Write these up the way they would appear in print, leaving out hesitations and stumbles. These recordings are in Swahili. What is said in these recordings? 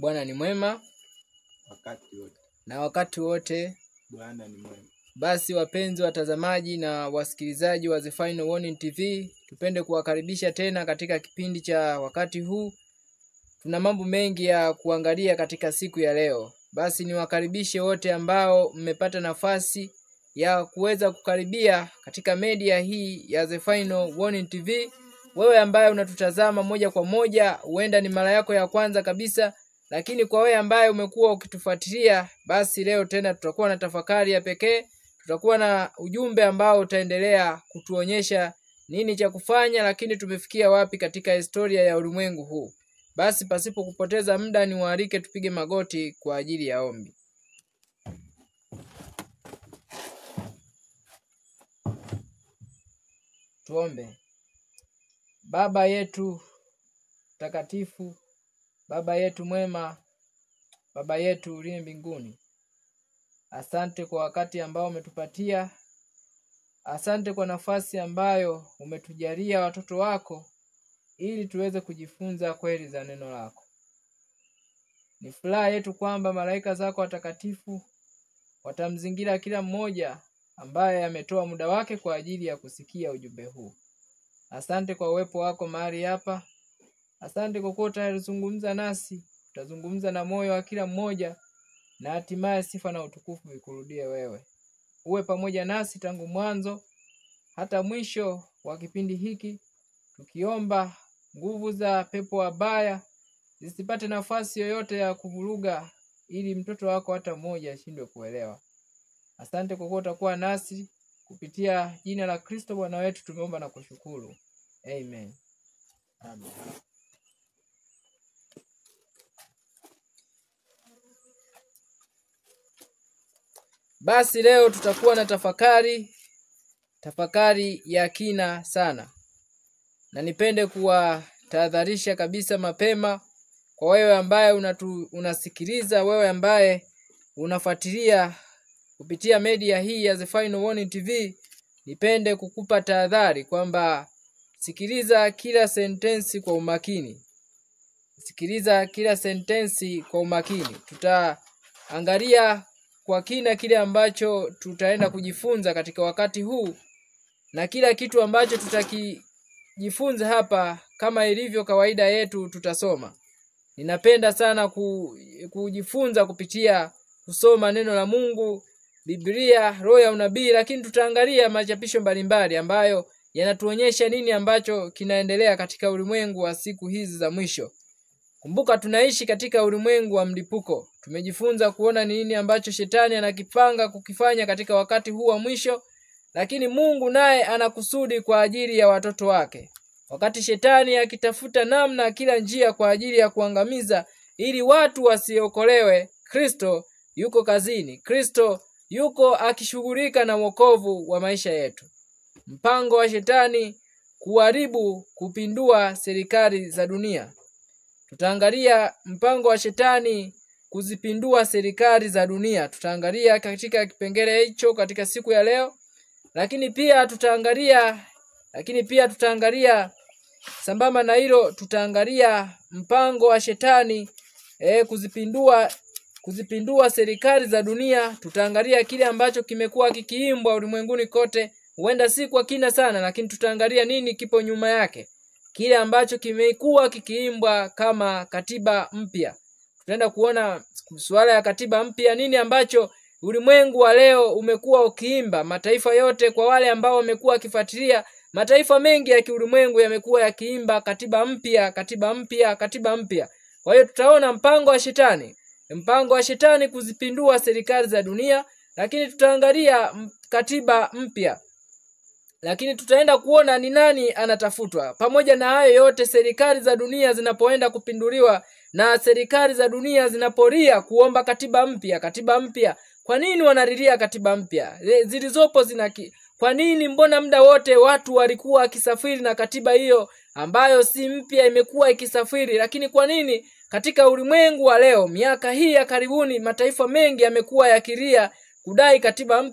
Bwana ni mwema wakati wote. na wakati wote. Bwana ni mwema. Basi wapenzi watazamaji na wasikilizaji wa The Final Warning TV, tupende kuwakaribisha tena katika kipindi cha wakati huu. Tuna mambo mengi ya kuangalia katika siku ya leo. Basi niwakaribishe wote ambao mmepata nafasi ya kuweza kukaribia katika media hii ya The Final Warning TV. Wewe ambaye unatutazama moja kwa moja, huenda ni mara yako ya kwanza kabisa, lakini kwa wewe ambaye umekuwa ukitufuatilia, basi leo tena tutakuwa na tafakari ya pekee. Tutakuwa na ujumbe ambao utaendelea kutuonyesha nini cha kufanya, lakini tumefikia wapi katika historia ya ulimwengu huu. Basi pasipo kupoteza muda, niwaalike tupige magoti kwa ajili ya ombi. Tuombe. Baba yetu takatifu, Baba yetu mwema, Baba yetu uliye mbinguni, asante kwa wakati ambao umetupatia. Asante kwa nafasi ambayo umetujalia watoto wako ili tuweze kujifunza kweli za neno lako. Ni furaha yetu kwamba malaika zako watakatifu watamzingira kila mmoja ambaye ametoa muda wake kwa ajili ya kusikia ujumbe huu. Asante kwa uwepo wako mahali hapa. Asante kwa kuwa utazungumza nasi, utazungumza na moyo wa kila mmoja, na hatimaye sifa na utukufu vikurudie wewe. Uwe pamoja nasi tangu mwanzo hata mwisho wa kipindi hiki, tukiomba nguvu za pepo wabaya zisipate nafasi yoyote ya kuvuruga, ili mtoto wako hata mmoja ashindwe kuelewa. Asante kwa kuwa utakuwa nasi, kupitia jina la Kristo Bwana wetu tumeomba na kushukuru. Amen. Amen. Basi leo tutakuwa na tafakari ya kina sana. Na nipende kuwatahadharisha kabisa mapema kwa wewe ambaye unasikiliza, wewe ambaye unafuatilia kupitia media hii ya The Final Warning TV, nipende kukupa tahadhari kwamba sikiliza kila sentensi kwa umakini. Sikiliza kila sentensi kwa umakini. Tutaangalia kwa kina kile ambacho tutaenda kujifunza katika wakati huu, na kila kitu ambacho tutakijifunza hapa kama ilivyo kawaida yetu tutasoma. Ninapenda sana kujifunza kupitia kusoma neno la Mungu, Biblia, roho ya unabii, lakini tutaangalia machapisho mbalimbali ambayo yanatuonyesha nini ambacho kinaendelea katika ulimwengu wa siku hizi za mwisho. Kumbuka tunaishi katika ulimwengu wa mlipuko. Tumejifunza kuona nini ambacho shetani anakipanga kukifanya katika wakati huu wa mwisho, lakini Mungu naye anakusudi kwa ajili ya watoto wake. Wakati shetani akitafuta namna kila njia kwa ajili ya kuangamiza ili watu wasiokolewe, Kristo yuko kazini. Kristo yuko akishughulika na wokovu wa maisha yetu. Mpango wa shetani kuharibu, kupindua serikali za dunia. Tutaangalia mpango wa shetani kuzipindua serikali za dunia. Tutaangalia katika kipengele hicho katika siku ya leo. Lakini pia tutaangalia sambamba na hilo, tutaangalia mpango wa shetani kuzipindua serikali za dunia. Tutaangalia kile ambacho kimekuwa kikiimbwa ulimwenguni kote. Huenda si kwa kina sana, lakini tutaangalia nini kipo nyuma yake. Kile ambacho kimekuwa kikiimbwa kama katiba mpya. Tutaenda kuona swala ya katiba mpya, nini ambacho ulimwengu wa leo umekuwa ukiimba. Mataifa yote, kwa wale ambao wamekuwa kifuatilia, mataifa mengi ya kiulimwengu yamekuwa yakiimba katiba mpya, katiba mpya, katiba mpya. Kwa hiyo tutaona mpango wa shetani kuzipindua serikali za dunia, lakini tutaangalia katiba mpya. Lakini tutaenda kuona ni nani anatafutwa. Pamoja na hayo yote, serikali za dunia zinapoenda kupinduliwa na serikali za dunia zinaporia kuomba katiba mpya. Kwa nini wanalilia katiba mpya? Zilizopo kwa nini mbona muda wote watu walikuwa wakisafiri na katiba hiyo ambayo si mpya imekuwa ikisafiri? Lakini kwa nini katika ulimwengu wa leo, miaka hii ya karibuni, mataifa mengi yamekuwa yakilia kudai katiba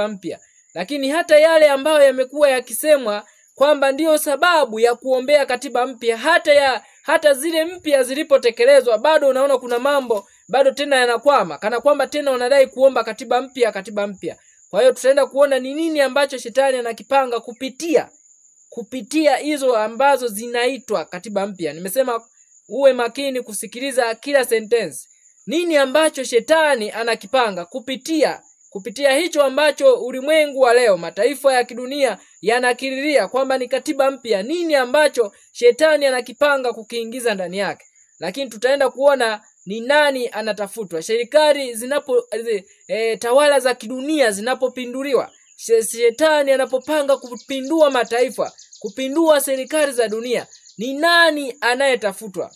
mpya? Lakini hata yale ambayo yamekuwa yakisemwa kwamba ndiyo sababu ya kuombea katiba mpya. Hata zile mpya zilipotekelezwa bado unaona kuna mambo bado tena yanakwama, kana kwamba tena wanadai kuomba katiba mpya. Kwa hiyo tutaenda kuona ni nini ambacho shetani anakipanga kupitia hizo ambazo zinaitwa katiba mpya. Nimesema uwe makini kusikiliza kila sentence. Nini ambacho shetani anakipanga kupitia hicho ambacho ulimwengu wa leo, mataifa ya kidunia yanakiriria kwamba ni katiba mpya? Nini ambacho shetani anakipanga kukiingiza ndani yake? Lakini tutaenda kuona ni nani anatafutwa. Serikali tawala za kidunia zinapopinduliwa, shetani anapopanga kupindua mataifa, kupindua serikali za dunia, ni nani anayetafutwa?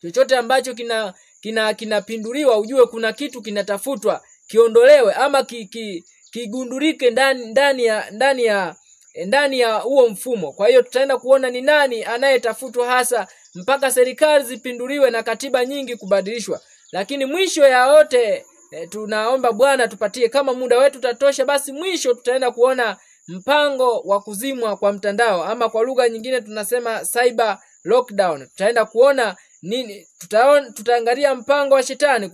Chochote ambacho kinapinduliwa ujue kuna kitu kinatafutwa kiondolewe ama kigundulike ndani ya huo mfumo. Kwa hiyo tutaenda kuona ni nani anayetafutwa hasa mpaka serikali zipinduliwe na katiba nyingi kubadilishwa. Lakini mwisho ya yote tunaomba Bwana tupatie, kama muda wetu utatosha, basi mwisho tutaenda kuona mpango wa kuzimwa kwa mtandao, ama kwa lugha nyingine tunasema cyber lockdown. Tutaenda kuona nini, tutaangalia mpango wa shetani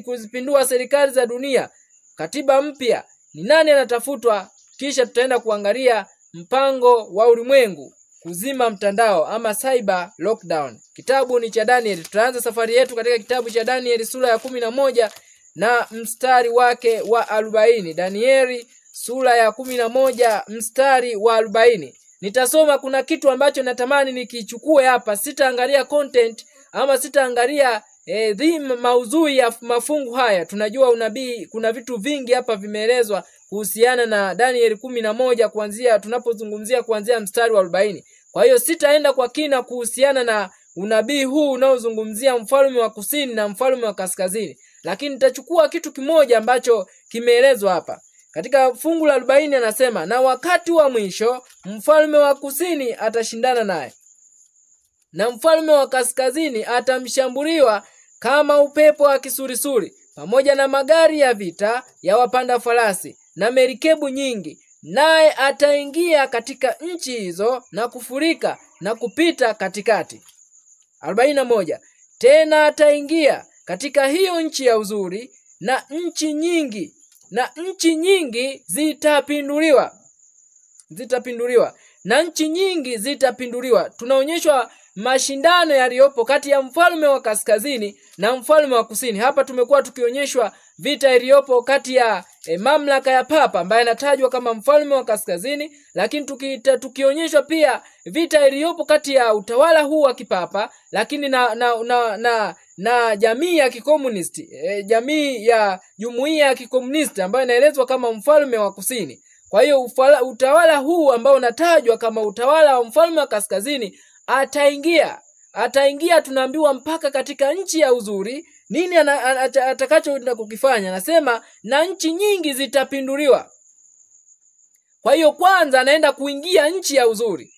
kuzipindua serikali za dunia, katiba mpya, ni nani anatafutwa, kisha tutaenda kuangalia mpango wa ulimwengu kuzima mtandao ama cyber lockdown. Kitabu ni cha Daniel. Tutaanza safari yetu katika kitabu cha Daniel sura ya 11 na mstari wake wa 40. Danieli sura ya 11 mstari wa 40. Nitasoma, kuna kitu ambacho natamani nikichukue hapa. Sitaangalia content ama sitaangalia maudhui ya mafungu haya. Tunajua unabii, kuna vitu vingi hapa vimeelezwa kuhusiana na Daniel 11 kuanzia tunapozungumzia kuanzia mstari wa 40. Kwa hiyo sitaenda kwa kina kuhusiana na unabii huu unaozungumzia mfalme wa kusini na mfalme wa kaskazini, lakini nitachukua kitu kimoja ambacho kimeelezwa hapa. Katika fungu la 40 anasema, na wakati wa mwisho mfalme wa kusini atashindana naye, na mfalme wa kaskazini atamshambuliwa kama upepo wa kisurisuri, pamoja na magari ya vita ya wapanda farasi na merikebu nyingi, naye ataingia katika nchi hizo na kufurika na kupita katikati. 41. Tena ataingia katika hiyo nchi ya uzuri, na nchi nyingi zitapinduliwa. Na nchi nyingi zitapinduliwa. Tunaonyeshwa mashindano yaliyopo kati ya mfalme wa kaskazini na mfalme wa kusini. Hapa tumekuwa tukionyeshwa vita iliyopo kati ya mamlaka ya papa ambaye anatajwa kama mfalme wa kaskazini, lakini tukionyeshwa pia vita iliyopo kati ya utawala huu wa kipapa lakini na jamii ya kikomunisti, jamii ya jumuiya ya kikomunisti ambayo inaelezwa kama mfalme wa kusini. Kwa hiyo utawala huu ambao unatajwa kama utawala wa mfalme wa kaskazini ataingia tunaambiwa mpaka katika nchi ya uzuri. Nini atakachoenda kukifanya? Anasema na nchi nyingi zitapinduliwa. Kwa hiyo kwanza anaenda kuingia nchi ya uzuri.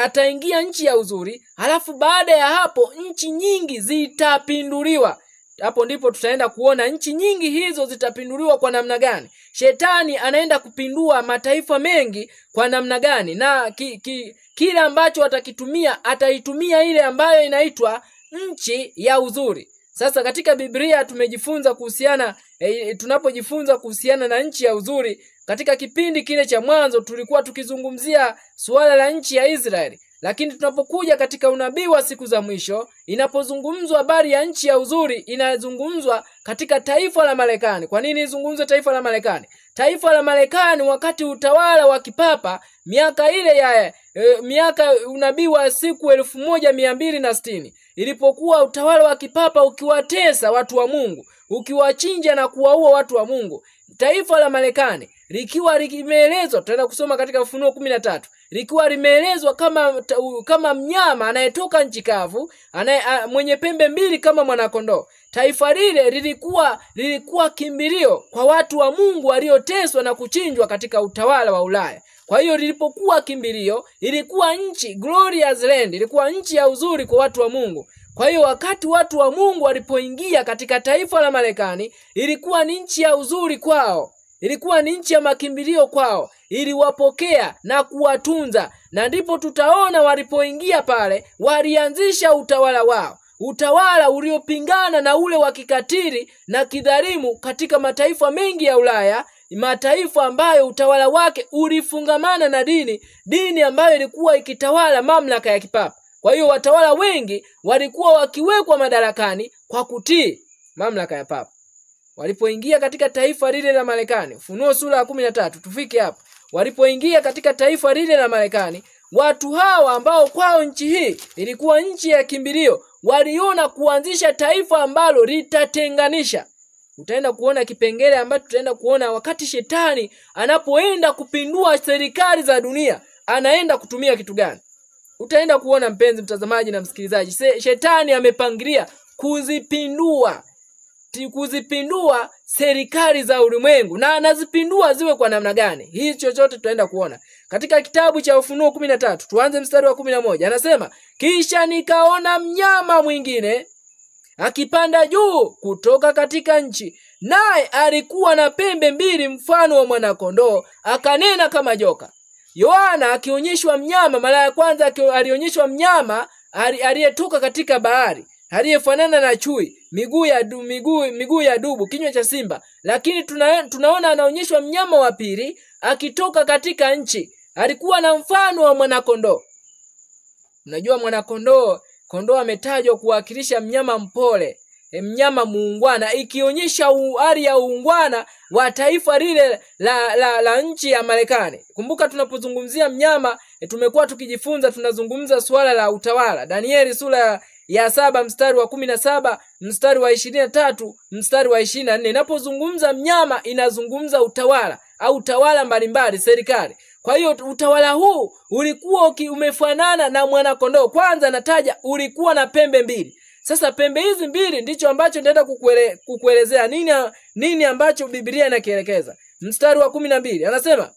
Ataingia nchi ya uzuri, halafu baada ya hapo nchi nyingi zitapinduliwa. Hapo ndipo tutaenda kuona nchi nyingi hizo zitapinduliwa kwa namna gani. Shetani anaenda kupindua mataifa mengi kwa namna gani, na kile ambacho ataitumia ile ambayo inaitwa nchi ya uzuri. Sasa katika Biblia tumejifunza tunapojifunza kuhusiana na nchi ya uzuri, katika kipindi kile cha mwanzo tulikuwa tukizungumzia suala la nchi ya Israeli. Lakini tunapokuja katika unabii wa siku za mwisho, inapozungumzwa habari ya nchi ya uzuri, inazungumzwa katika taifa la Marekani. Kwa nini izungumzwe taifa la Marekani? Taifa la Marekani wakati utawala wa kipapa, miaka ile ya miaka unabii wa siku 1260, ilipokuwa utawala wa kipapa ukiwatesa watu wa Mungu, ukiwachinja na kuwaua watu wa Mungu, taifa la Marekani likiwa limeelezwa, tutaenda kusoma katika Ufunuo 13, likiwa limeelezwa kama mnyama anayetoka nchi kavu, mwenye pembe mbili kama mwanakondoo. Taifa lile lilikuwa kimbilio kwa watu wa Mungu walioteswa na kuchinjwa katika utawala wa Ulaya. Kwa hiyo lilipokuwa kimbilio, ilikuwa nchi glorious land, ilikuwa nchi ya uzuri kwa watu wa Mungu. Kwa hiyo wakati watu wa Mungu walipoingia katika taifa la Marekani, ilikuwa ni nchi ya uzuri kwao, ilikuwa ni nchi ya makimbilio kwao, iliwapokea na kuwatunza, na ndipo tutaona walipoingia pale walianzisha utawala wao, utawala uliopingana na ule wa kikatili na kidhalimu katika mataifa mengi ya Ulaya, mataifa ambayo utawala wake ulifungamana na dini ambayo ilikuwa ikitawala mamlaka ya kipapa. Kwa hiyo watawala wengi walikuwa wakiwekwa madarakani kwa kutii mamlaka ya papa. Walipoingia katika taifa lile la Marekani, Ufunuo sura ya 13, tufike hapo. Walipoingia katika taifa lile la Marekani, watu hawa ambao kwao nchi hii ilikuwa nchi ya kimbilio, waliona kuanzisha taifa ambalo litatenganisha. Utaenda kuona kipengele ambacho tutaenda kuona wakati shetani anapoenda kupindua serikali za dunia, anaenda kutumia kitu gani. Utaenda kuona mpenzi mtazamaji na msikilizaji, shetani amepangilia kuzipindua serikali za ulimwengu, na anazipindua ziwe kwa namna gani. Hii chochote tutaenda kuona katika kitabu cha Ufunuo 13. Tuanze mstari wa 11. Anasema, kisha nikaona mnyama mwingine akipanda juu kutoka katika nchi, naye alikuwa na pembe mbili mfano wa mwana-kondoo, akanena kama joka. Yohana akionyeshwa mnyama mara ya kwanza, alionyeshwa mnyama aliyetoka katika bahari, aliyefanana na chui, miguu ya dubu, kinywa cha simba. Lakini tunaona anaonyeshwa mnyama wa pili akitoka katika nchi, alikuwa na mfano wa mwana-kondoo. Unajua kondoo ametajwa kuwakilisha mnyama mpole, mnyama muungwana, ikionyesha hali ya uungwana wa taifa lile la nchi ya Marekani. Kumbuka tunapozungumzia mnyama, tumekuwa tukijifunza, tunazungumza swala la utawala. Danieli sura ya 7 mstari wa 17, mstari wa 23, mstari wa 24. Inapozungumza mnyama inazungumza utawala au tawala mbalimbali, serikali. Kwa hiyo utawala huu ulikuwa umefanana na mwana-kondoo. Kwanza nataja ulikuwa na pembe mbili. Sasa pembe hizi mbili ndicho ambacho nitaenda kukuelezea nini ambacho Biblia inakielekeza. Mstari wa 12 anasema,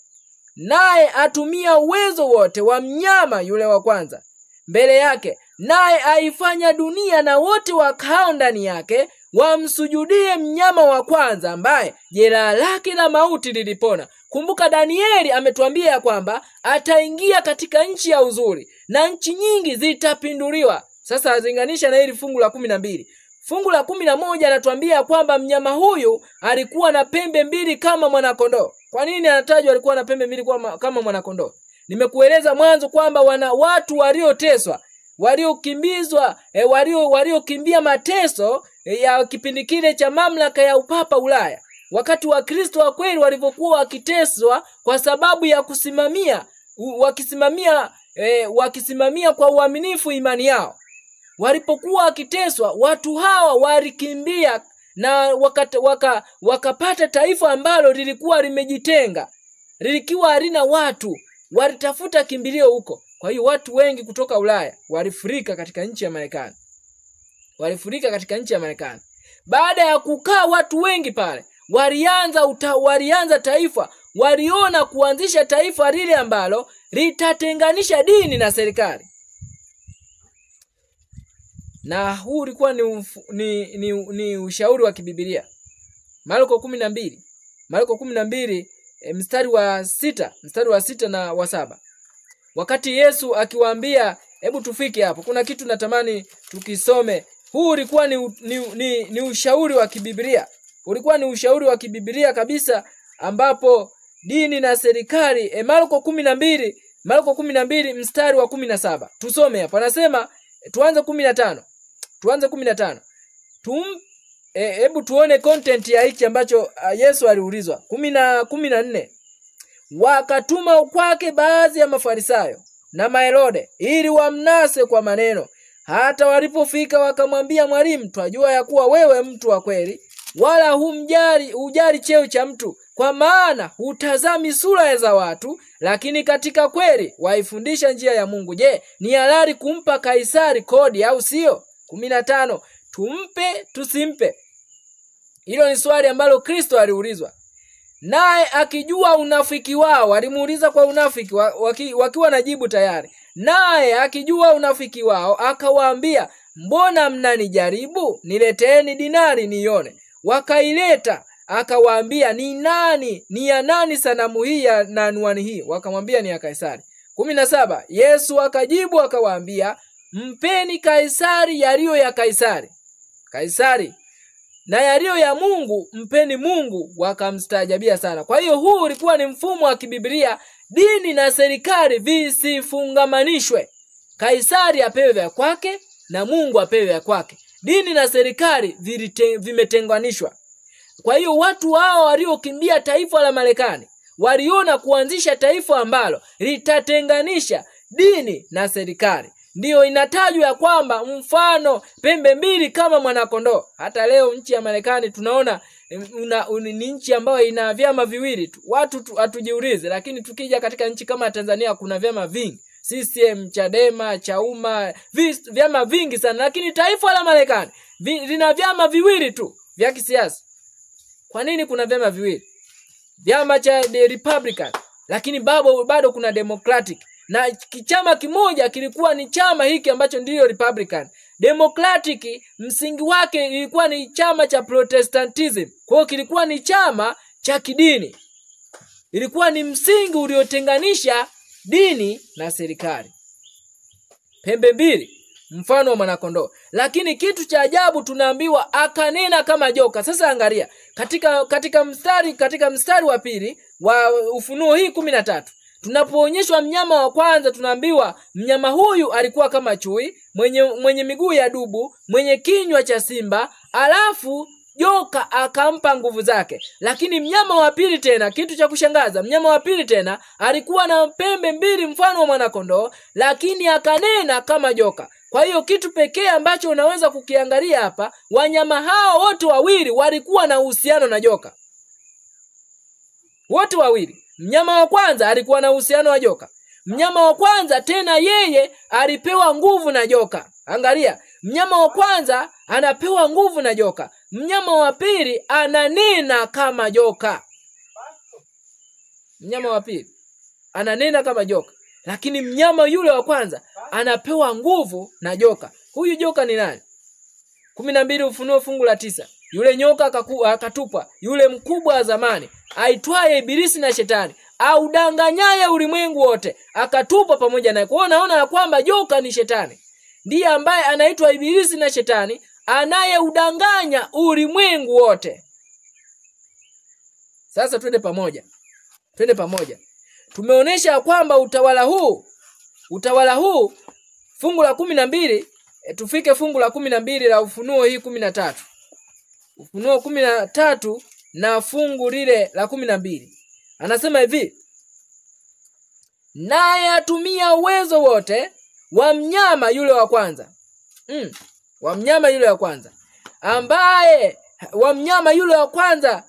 naye atumia uwezo wote wa mnyama yule wa kwanza mbele yake, naye aifanya dunia na wote wakao ndani yake wamsujudie mnyama wa kwanza, ambaye jeraha lake la mauti lilipona. Kumbuka Danieli ametuambia kwamba ataingia katika nchi ya uzuri na nchi nyingi zitapinduliwa. Sasa zinganisha na hili fungu la 12. Fungu la 11 anatuambia kwamba mnyama huyu alikuwa na pembe mbili kama mwana-kondoo. Kwa nini anatajwa alikuwa na pembe mbili kama mwana-kondoo? Nimekueleza mwanzo kwamba watu walioteswa, waliokimbizwa, waliokimbia mateso ya kipindi kile cha mamlaka ya upapa Ulaya, wakati wa Kristo wa kweli walivyokuwa wakiteswa kwa sababu ya wakisimamia kwa uaminifu imani yao. Walipokuwa wakiteswa, watu hawa walikimbia na wakapata taifa ambalo lilikuwa limejitenga, lilikuwa halina watu, walitafuta kimbilio huko. Kwa hiyo watu wengi kutoka Ulaya walifurika katika nchi ya Marekani. Baada ya kukaa watu wengi pale, walianza taifa, waliona kuanzisha taifa lile ambalo litatenganisha dini na serikali. Na huu ulikuwa ni ushauri wa kibibilia. Marko 12 mstari wa 6 na wa 7. Wakati Yesu akiwaambia, hebu tufike hapo. Kuna kitu natamani tukisome. Huu ulikuwa ni ushauri wa kibibilia. Ulikuwa ni ushauri wa kibibilia kabisa, ambapo dini na serikali. Marko 12 mstari wa 17. Tusome hapo. Anasema tuanze 15. Hebu tuone content ya hichi ambacho Yesu aliulizwa. 14. Wakatuma kwake baadhi ya Mafarisayo na Maherode ili wamnase kwa maneno. Hata walipofika wakamwambia, Mwalimu, twajua ya kuwa wewe mtu wa kweli, wala hujali cheo cha mtu, kwa maana hutazami sura za watu, lakini katika kweli waifundisha njia ya Mungu. Je, ni halali kumpa Kaisari kodi au sio? 15. Tumpe tusimpe? Hilo ni swali ambalo Kristo aliulizwa. Naye akijua unafiki wao, alimuuliza kwa unafiki, wakiwa na jibu tayari. Naye akijua unafiki wao akawaambia, mbona mnanijaribu? Nileteeni dinari nione. Wakaileta, akawaambia, ni ya nani sanamu hii na anwani hii? Wakamwambia, ni ya Kaisari. 17, Yesu akajibu akawaambia, mpeni Kaisari yaliyo ya Kaisari, na yaliyo ya Mungu mpeni Mungu. Wakamstaajabia sana. Kwa hiyo huu ulikuwa ni mfumo wa kibiblia, dini na serikali visifungamanishwe. Kaisari apewe vya kwake na Mungu apewe vya kwake. Dini na serikali vimetenganishwa. Kwa hiyo watu hao waliokimbia taifa la Marekani waliona kuanzisha taifa ambalo litatenganisha dini na serikali. Ndiyo inatajwa ya kwamba mfano pembe mbili kama mwanakondoo. Hata leo nchi ya Marekani tunaona ni nchi ambayo ina vyama viwili tu. Watu hatujiulize, lakini tukija katika nchi kama Tanzania kuna vyama vingi. CCM, Chadema, Chauma, vyama vingi sana, lakini taifa la Marekani lina vyama viwili tu vya kisiasa. Kwa nini kuna vyama viwili? Vyama cha Republican, lakini bado kuna Democratic. Na chama kimoja kilikuwa ni chama hiki ambacho ndiyo Republican. Democratic msingi wake ilikuwa ni chama cha Protestantism. Kwa hiyo kilikuwa ni chama cha kidini. Ilikuwa ni msingi uliotenganisha dini na serikali. Pembe mbili mfano wa mwanakondoo. Lakini kitu cha ajabu tunaambiwa akanena kama joka. Sasa angalia katika mstari wa pili wa Ufunuo hii 13. Tunapoonyeshwa mnyama wa kwanza tunaambiwa mnyama huyu alikuwa kama chui, mwenye miguu ya dubu, mwenye kinywa cha simba, alafu joka akampa nguvu zake. Lakini mnyama wa pili tena, kitu cha kushangaza, mnyama wa pili tena alikuwa na pembe mbili mfano wa mwanakondoo, lakini akanena kama joka. Kwa hiyo kitu pekee ambacho unaweza kukiangalia hapa, wanyama hao wote wawili walikuwa na uhusiano na joka. Wote wawili. Mnyama wa kwanza alikuwa na uhusiano wa joka. Mnyama wa kwanza tena yeye alipewa nguvu na joka. Angalia, mnyama wa kwanza anapewa nguvu na joka. Mnyama wa pili ananena kama joka. Mnyama wa pili ananena kama joka. Lakini mnyama yule wa kwanza anapewa nguvu na joka. Huyu joka ni nani? 12 Ufunuo fungu la 9. Yule nyoka akatupa, yule mkubwa wa zamani, aitwaye Ibilisi na Shetani, audanganyaye ulimwengu wote, akatupa pamoja naye. Kwa hiyo naona ya kwamba joka ni Shetani. Ndiye ambaye anaitwa Ibilisi na Shetani, anayeudanganya ulimwengu wote. Sasa twende pamoja. Tumeonesha kwamba utawala huu fungu la 12, tufike fungu la 12 la Ufunuo hii 13. Ufunuo 13 na fungu lile la 12. Anasema hivi, naye atumia uwezo wote wa mnyama yule wa kwanza. Wa mnyama yule wa kwanza.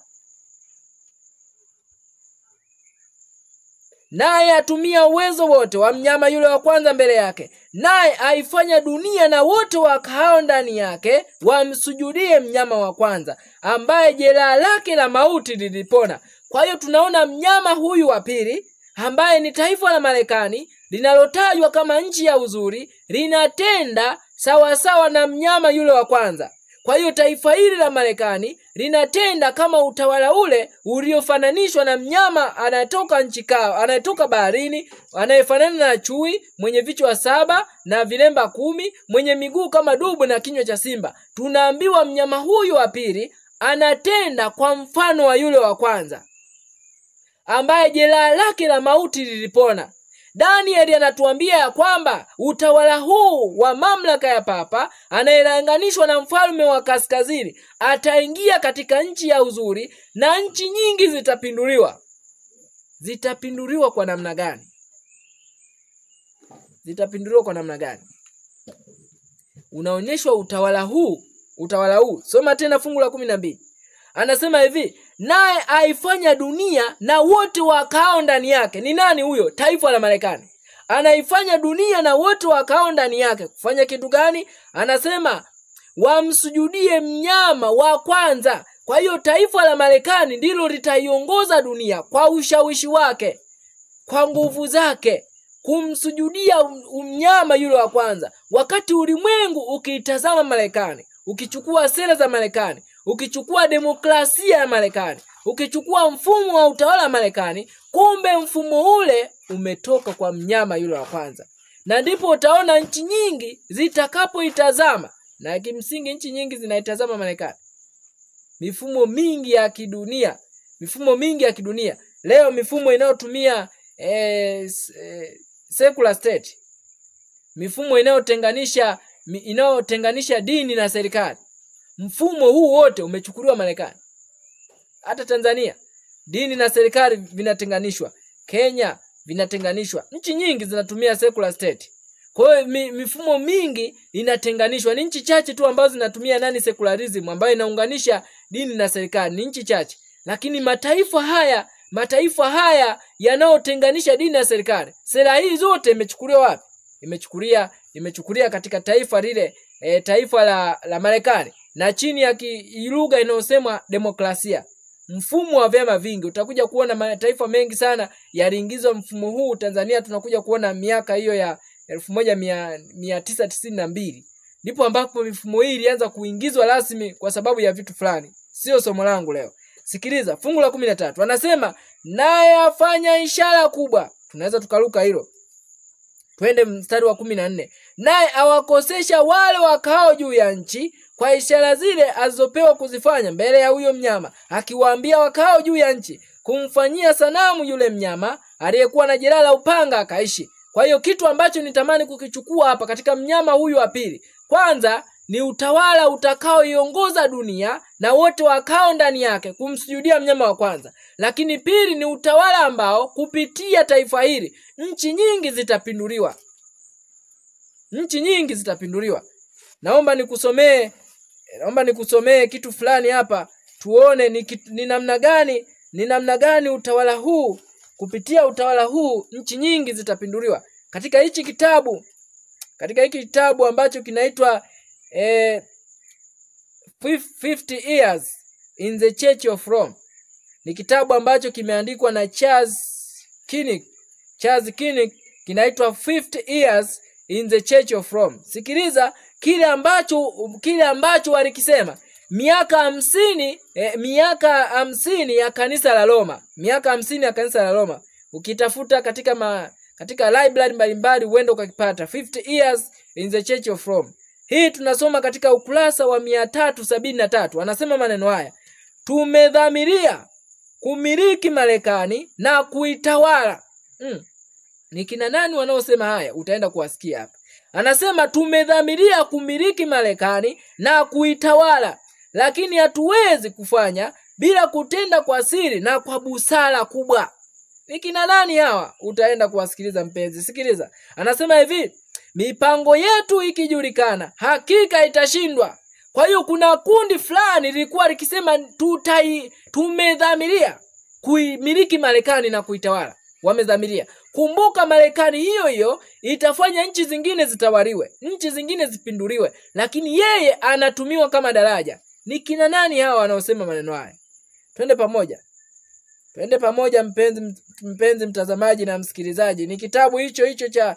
Naye atumia uwezo wote wa mnyama yule wa kwanza mbele yake. Naye aifanya dunia na wote wakao ndani yake wamsujudie mnyama wa kwanza, ambaye jeraha lake la mauti lilipona. Kwa hiyo tunaona mnyama huyu wa pili, ambaye ni taifa la Marekani, linalotajwa kama nchi ya uzuri, linatenda sawa na mnyama yule wa kwanza. Kwa hiyo taifa hili la Marekani linatenda kama utawala ule uliofananishwa na mnyama anayetoka nchi kavu, anayetoka baharini, anayefanana na chui, mwenye vichwa 7 na vilemba 10, mwenye miguu kama dubu na kinywa cha simba. Tunaambiwa mnyama huyu wa pili anatenda kwa mfano wa yule wa kwanza, ambaye jeraha lake la mauti lilipona. Danieli anatuambia ya kwamba utawala huu wa mamlaka ya papa anayelanganishwa na mfalme wa kaskazini ataingia katika nchi ya uzuri, na nchi nyingi zitapinduliwa. Zitapinduliwa kwa namna gani? Unaonyeshwa utawala huu. Soma tena fungu la 12. Anasema hivi, naye aifanya dunia na wote wakao ndani yake. Ni nani huyo? Taifa la Marekani. Anaifanya dunia na wote wakao ndani yake. Kufanya kitu gani? Anasema wamsujudie mnyama wa kwanza. Kwa hiyo taifa la Marekani ndilo litaiongoza dunia kwa ushawishi wake, kwa nguvu zake, kumsujudia mnyama yule wa kwanza. Wakati ulimwengu ukitazama Marekani, ukichukua sera za Marekani, ukichukua demokrasia ya Marekani, ukichukua mfumo wa utawala wa Marekani, kumbe mfumo ule umetoka kwa mnyama yule wa kwanza. Na ndipo utaona nchi nyingi zitakapoitazama, na kimsingi nchi nyingi zinaitazama Marekani. Mifumo mingi ya kidunia, leo mifumo inayotumia secular state, mifumo inayotenganisha dini na serikali, mfumo huu wote umechukuliwa Marekani. Hata Tanzania dini na serikali vinatenganishwa, Kenya vinatenganishwa, nchi nyingi zinatumia secular state. Kwa hiyo mifumo mingi inatenganishwa. Ni nchi chache tu ambazo zinatumia secularism, ambayo inaunganisha dini na serikali, ni nchi chache. Lakini mataifa haya yanayotenganisha dini na serikali, sera hii zote imechukuliwa wapi? Imechukulia katika taifa lile, taifa la Marekani, na chini ya lugha inayosema demokrasia, mfumo wa vyama vingi. Utakuja kuona mataifa mengi sana yaliingizwa mfumo huu. Tanzania tunakuja kuona miaka hiyo ya 1992 ndipo ambapo mifumo hii ilianza kuingizwa rasmi kwa sababu ya vitu fulani. Sio somo langu leo. Sikiliza fungu la 13. Anasema naye afanya ishara kubwa. Tunaweza tukaruka hilo. Twende mstari wa 14. Naye awakosesha wale wakao juu ya nchi kwa ishara zile alizopewa kuzifanya mbele ya huyo mnyama, akiwaambia wakao juu ya nchi kumfanyia sanamu yule mnyama aliyekuwa na jeraha la upanga akaishi. Kwa hiyo kitu ambacho nitamani kukichukua hapa katika mnyama huyu wa pili, kwanza ni utawala utakaoiongoza dunia na wote wakao ndani yake kumsujudia mnyama wa kwanza. Lakini pili ni utawala ambao kupitia taifa hili nchi nyingi zitapinduliwa. Naomba nikusomee kitu fulani hapa tuone ni namna gani utawala huu, kupitia utawala huu nchi nyingi zitapinduliwa. Katika hiki kitabu ambacho kinaitwa 50 Years in the Church of Rome, ni kitabu ambacho kimeandikwa na Charles Kinnick, kinaitwa 50 Years in the Church of Rome. Sikiliza kile ambacho walikisema miaka 50 ya kanisa la Roma, miaka 50 ya kanisa la Roma. Ukitafuta katika library mbalimbali uende ukakipata 50 Years in the Church of Rome. Hii tunasoma katika ukurasa wa 373. Anasema maneno haya: tumedhamiria kumiliki Marekani na kuitawala. Ni kina nani wanaosema haya? Utaenda kuwasikia hapa. Anasema tumedhamiria kumiliki Marekani na kuitawala, lakini hatuwezi kufanya bila kutenda kwa siri na kwa busara kubwa. Ni kina nani hawa? Utaenda kuwasikiliza mpenzi. Sikiliza. Anasema hivi: mipango yetu ikijulikana hakika itashindwa. Kwa hiyo kuna kundi fulani lilikuwa likisema tumedhamiria kuimiliki Marekani na kuitawala. Wamedhamiria. Kumbuka Marekani hiyo itafanya nchi zingine zitawaliwe, nchi zingine zipinduliwe, lakini yeye anatumiwa kama daraja. Ni kina nani hawa wanaosema maneno haya? Twende pamoja mpenzi mtazamaji na msikilizaji. Ni kitabu hicho cha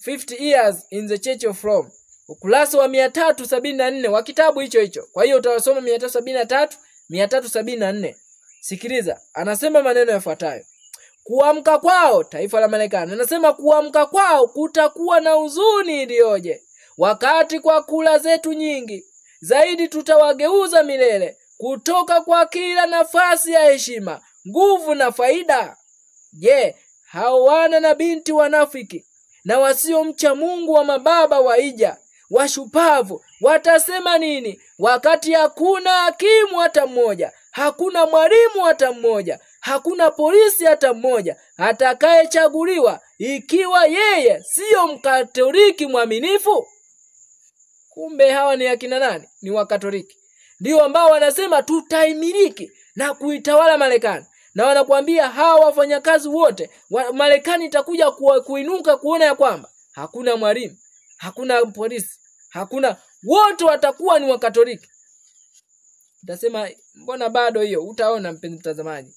50 Years in the Church of Rome, ukurasa wa 374 wa kitabu hicho. Kwa hiyo utawasoma 373, 374. Sikiliza, anasema maneno yafuatayo: kuamka kwao, taifa la Marekani, anasema kuamka kwao kutakuwa na huzuni iliyoje, wakati kwa kula zetu nyingi zaidi tutawageuza milele kutoka kwa kila nafasi ya heshima, nguvu na faida. Je, hao wana na binti wanafiki na wasiomcha Mungu wa mababa waija washupavu watasema nini, wakati hakuna hakimu hata mmoja, hakuna mwalimu hata mmoja, hakuna polisi hata mmoja atakayechaguliwa, ikiwa yeye sio Mkatoliki mwaminifu? Kumbe hawa ni akina nani? Ni Wakatoliki. Ndio ambao wanasema tutaimiliki na kuitawala Marekani. Na wanakuambia hawa wafanyakazi wote Marekani itakuja kuinuka kuona ya kwamba hakuna mwalimu, hakuna polisi, wote watakuwa ni Wakatoliki. Utasema mbona bado hiyo? Utaona mpenzi mtazamaji,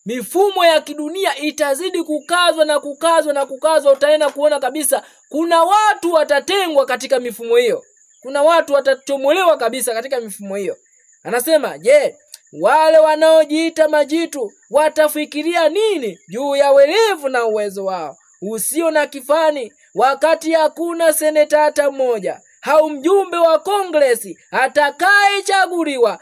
mifumo ya kidunia itazidi kukazwa. Utaenda kuona kabisa kuna watu watatengwa katika mifumo hiyo, kuna watu watachomolewa kabisa katika mifumo hiyo. Anasema, je, wale wanaojiita majitu watafikiria nini juu ya werevu na uwezo wao usio na kifani, wakati hakuna seneta hata mmoja au mjumbe wa kongresi atakayechaguliwa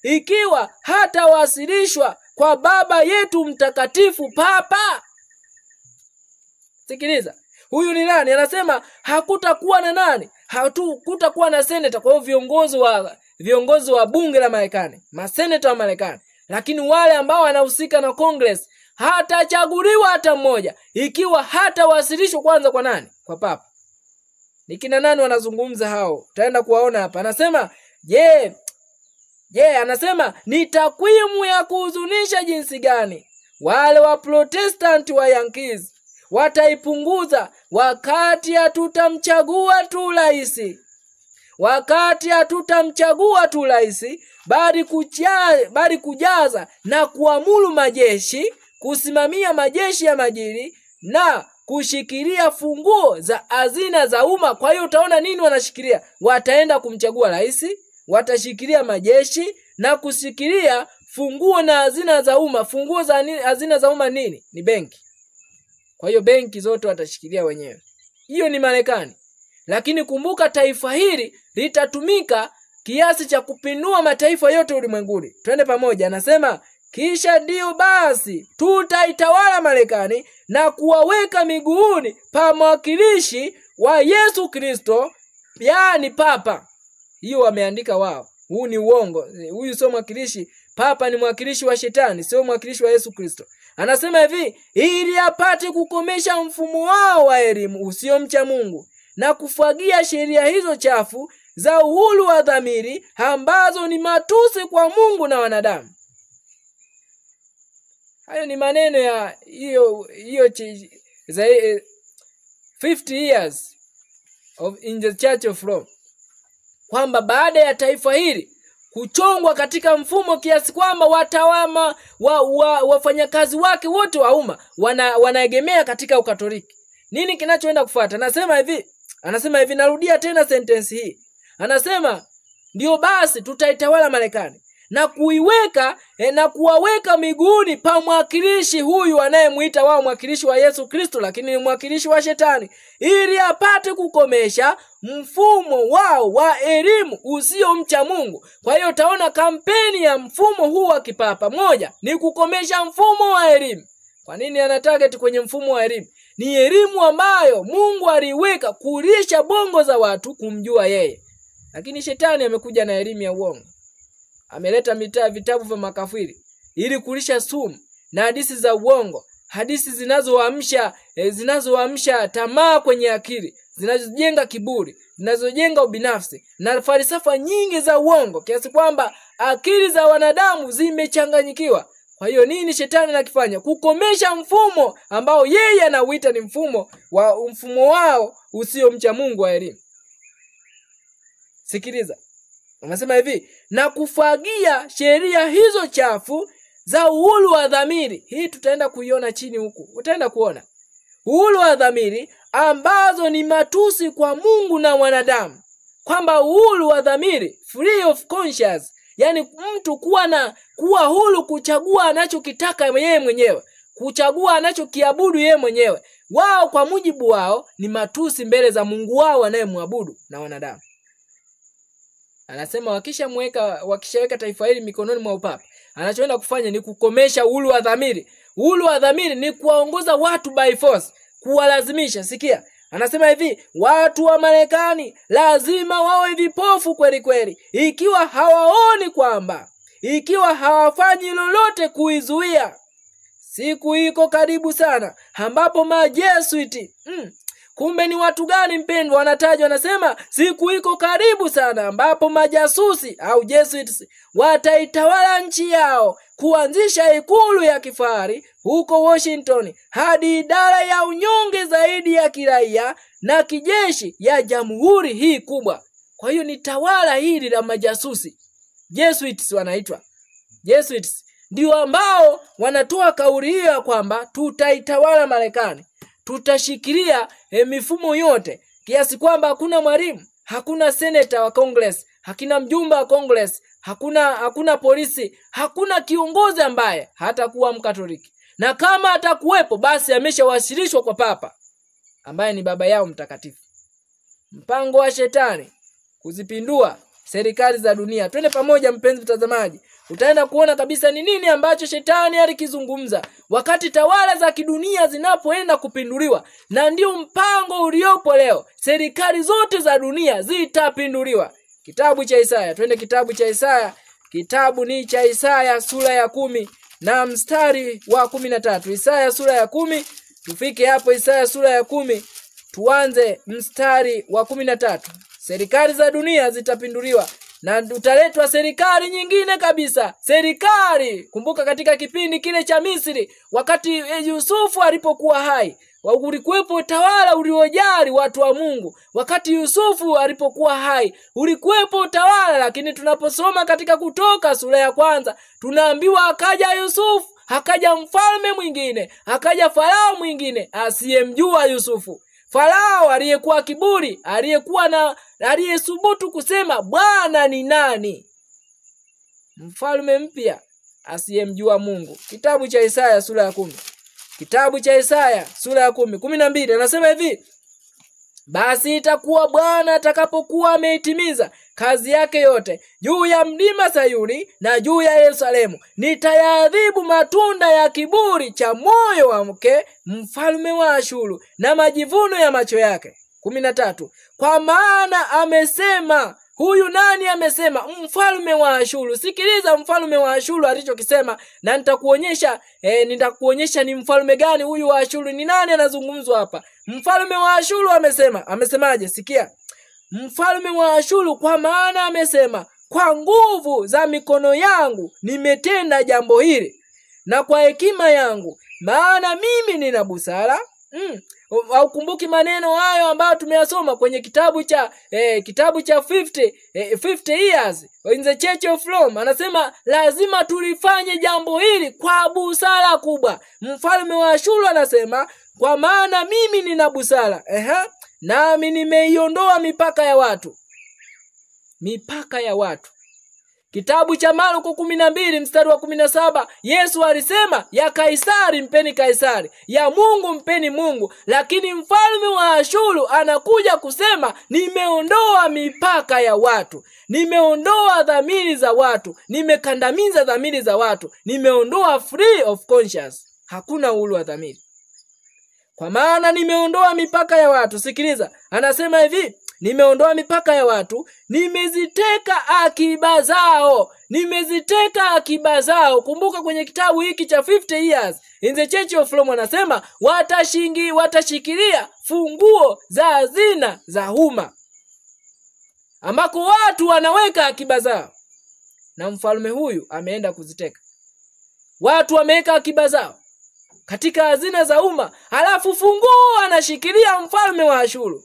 ikiwa hatawasilishwa kwa baba yetu mtakatifu Papa? Sikiliza, huyu ni nani? Anasema hakutakuwa na nani? Hakutakuwa na seneta. Kwa hiyo viongozi wa bunge la Marekani, maseneta wa Marekani, lakini wale ambao wanahusika na Congress hatachaguliwa hata mmoja ikiwa hatawasilishwa kwanza kwa nani? Kwa Papa. Ni kina nani wanazungumza hao? Tutaenda kuwaona hapa. Anasema, anasema ni takwimu ya kuhuzunisha jinsi gani wale wa Protestant wa Yankees wataipunguza wakati hatutamchagua tu rais, bali kujaza na kuamuru majeshi, kusimamia majeshi ya majiri na kushikilia funguo za hazina za umma. Kwa hiyo utaona nini wanashikilia? Wataenda kumchagua rais, watashikilia majeshi na kushikilia funguo na hazina za umma. Funguo za hazina za umma nini? Ni benki. Kwa hiyo benki zote watashikilia wenyewe. Hiyo ni Marekani. Lakini kumbuka, taifa hili litatumika kiasi cha kupindua mataifa yote ulimwenguni. Twende pamoja. Anasema, kisha ndio basi tutaitawala Marekani na kuwaweka miguuni pa mwakilishi wa Yesu Kristo, yaani Papa. Hiyo wameandika wao. Huu ni uongo. Huyu sio mwakilishi. Papa ni mwakilishi wa Shetani, sio mwakilishi wa Yesu Kristo. Anasema hivi, ili apate kukomesha mfumo wao wa elimu usiomcha Mungu na kufagia sheria hizo chafu za uhuru wa dhamiri ambazo ni matusi kwa Mungu na wanadamu. Hayo ni maneno ya hiyo 50 years in the Church of Rome, kwamba baada ya taifa hili kuchongwa katika mfumo kiasi kwamba wafanyakazi wake wote wa umma wanaegemea katika Ukatoliki. Nini kinachoenda kufuata? Anasema hivi, narudia tena sentence hii. Anasema, ndio basi tutaitawala Marekani na kuwaweka miguuni pa mwakilishi huyu anayemuita wao mwakilishi wa Yesu Kristo, lakini ni mwakilishi wa Shetani, ili apate kukomesha mfumo wao wa elimu usiomcha Mungu. Kwa hiyo utaona kampeni ya mfumo huu wa kipapa, moja ni kukomesha mfumo wa elimu. Kwa nini ana target kwenye mfumo wa elimu? Ni elimu ambayo Mungu aliweka kulisha bongo za watu kumjua yeye. Lakini Shetani amekuja na elimu ya uongo. Ameleta vitabu vya makafiri ili kulisha sumu na hadithi za uongo, hadithi zinazoamsha tamaa kwenye akili, zinazojenga kiburi, zinazojenga ubinafsi na falsafa nyingi za uongo, kiasi kwamba akili za wanadamu zimechanganyikiwa. Kwa hiyo nini Shetani anakifanya? Kukomesha mfumo ambao yeye anauita ni mfumo wao usiomcha Mungu wa elimu. Sikiliza. Anasema hivi, na kufagia sheria hizo chafu za uhuru wa dhamiri. Hii tutaenda kuiona chini huku. Utaenda kuona. Uhuru wa dhamiri ambazo ni matusi kwa Mungu na wanadamu. Kwamba uhuru wa dhamiri, free of conscience, yani mtu kuwa huru kuchagua anachokitaka yeye mwenyewe, kuchagua anachokiabudu yeye mwenyewe. Wao kwa mujibu wao ni matusi mbele za Mungu wao wanayemwabudu na wanadamu. Anasema wakishaweka taifa hili mikononi mwa upapa, anachoenda kufanya ni kukomesha uhuru wa dhamiri. Uhuru wa dhamiri ni kuwaongoza watu by force, kuwalazimisha. Sikia, anasema hivi, watu wa Marekani lazima wawe vipofu kweli kweli, ikiwa hawafanyi lolote kuizuia. Siku iko karibu sana ambapo majesuiti kumbe ni watu gani mpendwa wanatajwa? Anasema siku iko karibu sana ambapo majasusi au Jesuits wataitawala nchi yao, kuanzisha ikulu ya kifahari huko Washington hadi idara ya unyonge zaidi ya kiraia na kijeshi ya jamhuri hii kubwa. Kwa hiyo ni tawala hili la majasusi. Jesuits wanaitwa. Jesuits ndio ambao wanatoa kauli hiyo kwamba tutaitawala Marekani. Tutashikilia mifumo yote, kiasi kwamba hakuna mwalimu, hakuna senator wa Congress, hakuna mjumbe wa Congress, hakuna polisi, hakuna kiongozi ambaye hatakuwa Mkatoliki. Na kama atakuwepo basi ameshawasilishwa kwa Papa ambaye ni baba yao mtakatifu. Mpango wa shetani kuzipindua serikali za dunia. Twende pamoja mpenzi mtazamaji. Utaenda kuona kabisa ni nini ambacho shetani alikizungumza wakati tawala za kidunia zinapoenda kupinduliwa. Na ndio mpango uliopo leo. Serikali zote za dunia zitapinduliwa. Kitabu cha Isaya. Twende kitabu cha Isaya. Kitabu ni cha Isaya sura ya 10 na mstari wa 13. Isaya sura ya 10. Tufike hapo Isaya sura ya 10. Tuanze mstari wa 13. Serikali za dunia zitapinduliwa na utaletwa serikali nyingine kabisa. Serikali, kumbuka katika kipindi kile cha Misri wakati Yusufu alipokuwa hai, ulikuwepo utawala uliojali watu wa Mungu. Wakati Yusufu alipokuwa hai, ulikuwepo utawala, lakini tunaposoma katika Kutoka sura ya 1, tunaambiwa akaja Yusufu, akaja mfalme mwingine, akaja Farao mwingine asiyemjua Yusufu. Farao aliyekuwa kiburi, aliyesubutu kusema Bwana ni nani? Mfalme mpya asiyemjua Mungu. Kitabu cha Isaya sura ya 10. Kitabu cha Isaya sura ya 10:12 anasema hivi: basi itakuwa Bwana atakapokuwa ameitimiza kazi yake yote juu ya mlima Sayuni na juu ya Yerusalemu, nitayaadhibu matunda ya kiburi cha moyo wa mfalme wa Ashuru na majivuno ya macho yake. 13. Kwa maana amesema. Huyu nani amesema? Mfalme wa Ashuru. Sikiliza mfalme wa Ashuru alichokisema na nitakuonyesha ni mfalme gani huyu wa Ashuru. Ni nani anazungumzwa hapa? Mfalme wa Ashuru amesema. Amesemaje? Sikia. Mfalme wa Ashuru, kwa maana amesema, kwa nguvu za mikono yangu nimetenda jambo hili, na kwa hekima yangu, maana mimi nina busara. Au kumbuki maneno hayo ambayo tumeyasoma kwenye kitabu cha 50 years in the Church of Rome. Anasema lazima tulifanye jambo hili kwa busara kubwa. Mfalme wa Ashuru anasema, kwa maana mimi nina busara, nami nimeiondoa mipaka ya watu. Mipaka ya watu. Kitabu cha Marko 12 mstari wa 17, Yesu alisema, ya Kaisari mpeni Kaisari, ya Mungu mpeni Mungu. Lakini mfalme wa Ashuru anakuja kusema, nimeondoa mipaka ya watu, nimeondoa dhamiri za watu, nimekandamiza dhamiri za watu, nimeondoa free of conscience. Hakuna uhuru wa dhamiri. Kwa maana nimeondoa mipaka ya watu. Sikiliza, anasema hivi, nimeondoa mipaka ya watu, nimeziteka akiba zao. Nimeziteka akiba zao. Kumbuka kwenye kitabu hiki cha 50 years in the Church of Rome anasema watashikilia funguo za hazina za umma, ambako watu wanaweka akiba zao. Na mfalme huyu ameenda kuziteka. Watu wameweka akiba zao katika hazina za umma, alafu funguo anashikilia mfalme wa Ashuru.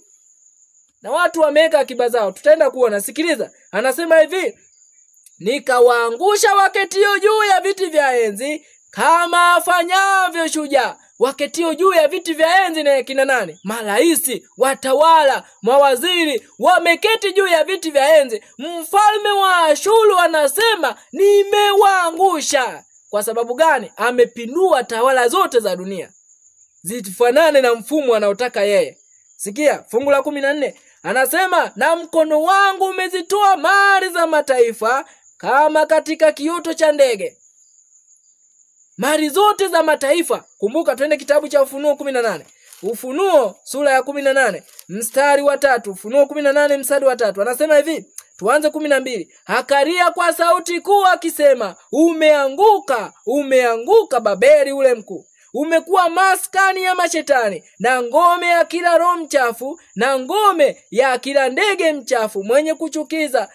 Na watu wameweka akiba zao. Tutaenda kuona. Sikiliza, anasema hivi, nikawaangusha waketio juu ya viti vya enzi kama afanyavyo shujaa. Waketio juu ya viti vya enzi na kina nani? Maraisi, watawala, mawaziri wameketi juu ya viti vya enzi. Mfalme wa Ashuru anasema nimewaangusha. Kwa sababu gani? Amepindua tawala zote za dunia zifanane na mfumo anaotaka yeye. Sikia fungu la 14. Anasema, na mkono wangu umezitoa mali za mataifa kama katika kioto cha ndege. Mali zote za mataifa. Kumbuka twende kitabu cha Ufunuo 18. Ufunuo sura ya 18 mstari wa 3. Ufunuo 18 mstari wa 3. Anasema hivi, tuanze 12. Akalia kwa sauti kuu akisema, umeanguka, umeanguka Babeli ule mkuu. Umekuwa maskani ya mashetani na ngome ya kila roho mchafu na ngome ya kila ndege mchafu mwenye kuchukiza.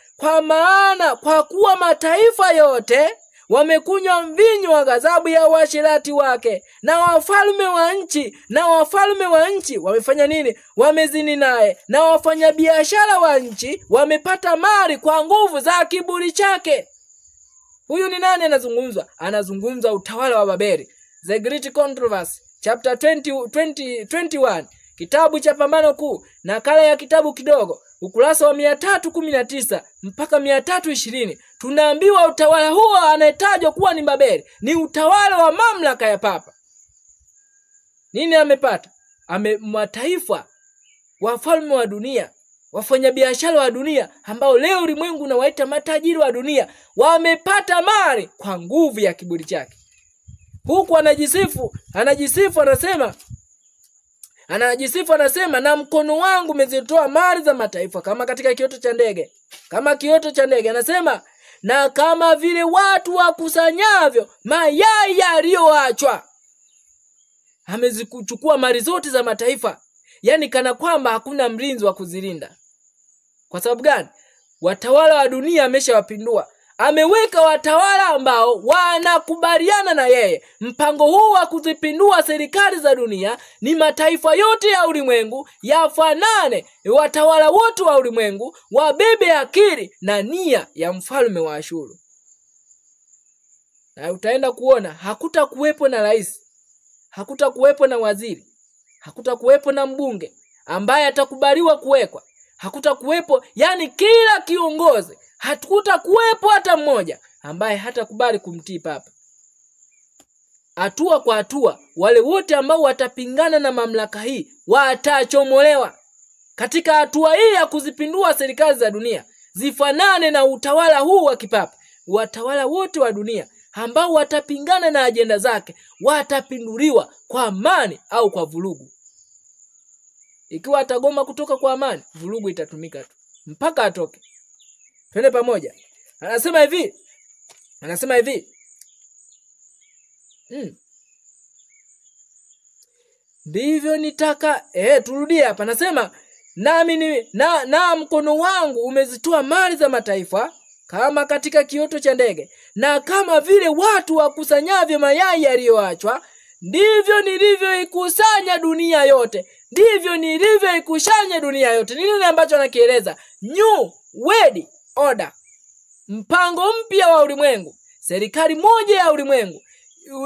Kwa kuwa mataifa yote wamekunywa mvinyo wa ghadhabu ya uasherati wake, na wafalme wa nchi wamefanya nini? Wamezini naye, na wafanyabiashara wa nchi wamepata mali kwa nguvu za kiburi chake. Huyu ni nani anazungumzwa? Anazungumza utawala wa Babeli. The Great Controversy, chapter 21, kitabu cha Pambano Kuu, nakala ya kitabu kidogo. ukurasa wa 319 mpaka 320, tunaambiwa utawala huo anayetajwa kuwa ni Babeli ni utawala wa mamlaka ya papa. Nini amepata? Mataifa, wafalme wa dunia, wafanyabiashara wa dunia ambao leo ulimwengu unawaita matajiri wa dunia, wamepata mali kwa nguvu ya kiburi chake. Huku anajisifu anasema na mkono wangu umezitoa mali za mataifa kama katika kioto cha ndege. Kama kioto cha ndege anasema, na kama vile watu wakusanyavyo mayai yaliyoachwa. Amezichukua mali zote za mataifa. Yani kana kwamba hakuna mlinzi wa kuzilinda. Kwa sababu gani? Watawala wa dunia ameshawapindua. Ameweka watawala ambao wanakubaliana na yeye. Mpango huu wa kuzipindua serikali za dunia ni mataifa yote ya ulimwengu yafanane, watawala wote wa ulimwengu wabebe akili na nia ya mfalme wa Ashuru. Na utaenda kuona hakutakuwepo na rais, hakutakuwepo na waziri, hakutakuwepo na mbunge ambaye atakubaliwa kuwekwa. Hakutakuwepo, yani kila kiongozi, hakutakuwepo hata mmoja ambaye hatakubali kumtii papa. Hatua kwa hatua, wale wote ambao watapingana na mamlaka hii watachomolewa. Katika hatua hii ya kuzipindua serikali za dunia zifanane na utawala huu wa kipapa, watawala wote wa dunia ambao watapingana na ajenda zake watapinduliwa kwa amani au kwa vurugu. Ikiwa atagoma kutoka kwa amani, vurugu itatumika tu mpaka atoke. Twende pamoja. Anasema hivi. Ndivyo nitaka, turudie hapa. Anasema nami na mkono wangu umezitoa mali za mataifa kama katika kioto cha ndege, na kama vile watu wakusanyavyo mayai yaliyoachwa, ndivyo nilivyoikusanya dunia yote. Ndivyo nilivyoikusanya dunia yote. Ni nini ambacho anakieleza? New World Order. Mpango mpya wa ulimwengu. Serikali moja ya ulimwengu.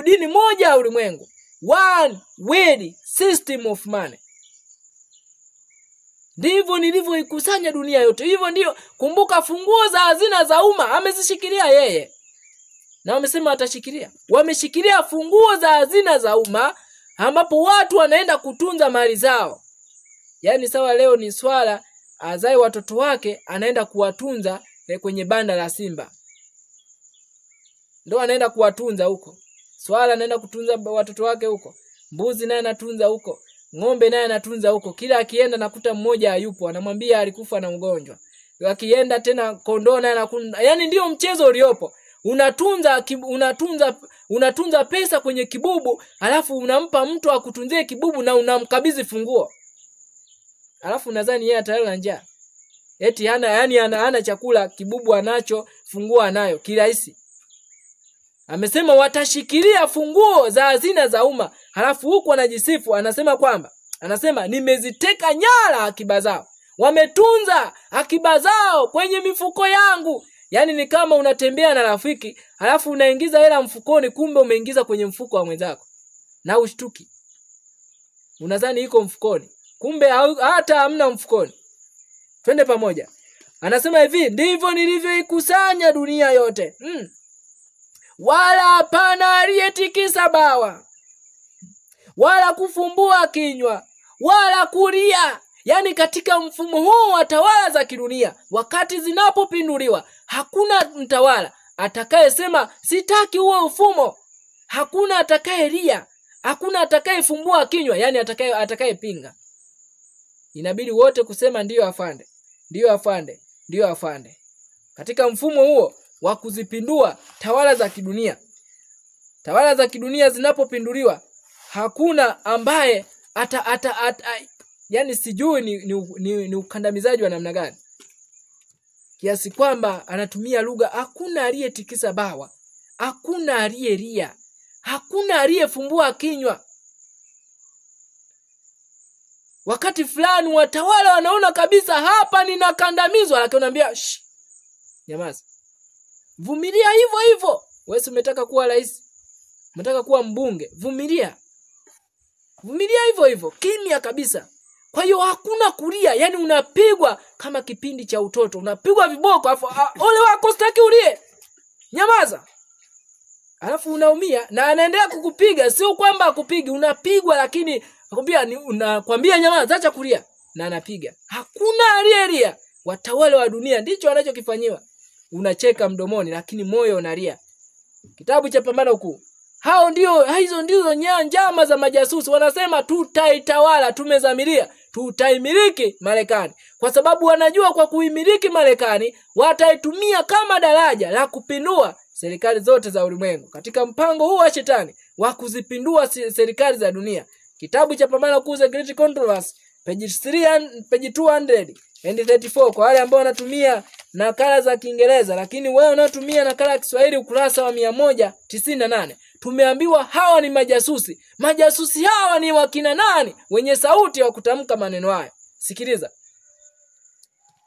Dini moja ya ulimwengu. One world system of money. Ndivyo nilivyoikusanya dunia yote. Hivyo ndio, kumbuka funguo za hazina za umma amezishikilia yeye. Na wamesema watashikilia. Wameshikilia funguo za hazina za umma ambapo watu wanaenda kutunza mali zao. Yani sawa leo ni swala azae watoto wake anaenda kuwatunza kwenye banda la simba. Ndio anaenda kuwatunza huko. Swala anaenda kutunza watoto wake huko. Mbuzi naye anatunza huko. Ng'ombe naye anatunza huko. Kila akienda nakuta mmoja hayupo, anamwambia alikufa na ugonjwa. Akienda tena kondoo naye anakunja. Yani ndio mchezo uliopo. Unatunza pesa kwenye kibubu, alafu unampa mtu akutunzie kibubu na unamkabidhi funguo. Alafu nadhani yeye atalala njaa. Eti hana chakula, kibubu anacho, funguo anayo, kirahisi. Amesema watashikilia funguo za hazina za umma. Halafu huko anajisifu, anasema nimeziteka nyara akiba zao. Wametunza akiba zao kwenye mifuko yangu. Yani ni kama unatembea na rafiki, halafu unaingiza hela mfukoni, kumbe umeingiza kwenye mfuko wa mwenzako. Na ushtuki. Unadhani iko mfukoni, kumbe hata hamna mfukoni. Twende pamoja. Anasema hivi, ndivyo nilivyoikusanya dunia yote. Wala hapana aliyetikisa bawa, wala kufumbua kinywa, wala kulia. Yani katika mfumo huu wa tawala za kidunia, wakati zinapopinduliwa, hakuna mtawala atakayesema sitaki huo mfumo. Hakuna atakayelia, hakuna atakayefumbua kinywa, yani atakayepinga. Inabidi wote kusema ndio afande, ndio afande, ndio afande. Katika mfumo huo wa kuzipindua tawala za kidunia. Tawala za kidunia zinapopinduliwa, hakuna ambaye yani sijui ni ukandamizaji wa namna gani. Kiasi kwamba anatumia lugha, hakuna aliyetikisa bawa, hakuna aliyelia, hakuna aliyefumbua kinywa. Wakati fulani watawala wanaona kabisa hapa ninakandamizwa, lakini anaambia nyamaza. Vumilia hivyo hivyo. Wewe umetaka kuwa rais, umetaka kuwa mbunge, vumilia. Vumilia hivyo hivyo, kimya kabisa. Kwa hiyo hakuna kulia, yani unapigwa kama kipindi cha utoto. Unapigwa viboko alafu ole wako sitaki ulie. Nyamaza. Alafu unaumia na anaendelea kukupiga, sio kwamba akupigi, unapigwa lakini unakwambia nyamaza, acha kulia na anapiga. Hakuna aliyelia. Watawala wa dunia ndicho wanachokifanyiwa. Unacheka mdomoni lakini moyo unalia. Kitabu cha Pambano Kuu. Hizo ndio njama za majasusi. Wanasema tutaitawala, tumezamiria, tutaimiliki Marekani. Kwa sababu wanajua kwa kuimiliki Marekani wataitumia kama daraja la kupindua serikali zote za ulimwengu. Katika mpango huu wa shetani wa kuzipindua serikali za dunia. Kitabu cha Pambano Kuu, The Great Controversy, page 234 kwa wale ambao wanatumia nakala za Kiingereza, lakini wewe unatumia nakala ya Kiswahili ukurasa wa 198. Tumeambiwa hawa ni majasusi. Majasusi hawa ni wakina nani? Wenye sauti wa kutamka maneno haya. Sikiliza.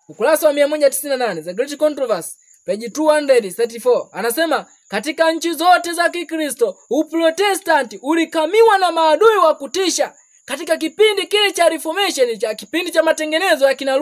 Ukurasa wa 198, The Great Controversy, page 234. Anasema katika nchi zote za Kikristo, Uprotestanti ulikamiwa na maadui wa kutisha. Katika kipindi kile cha Reformation, cha kipindi cha matengenezo ya kina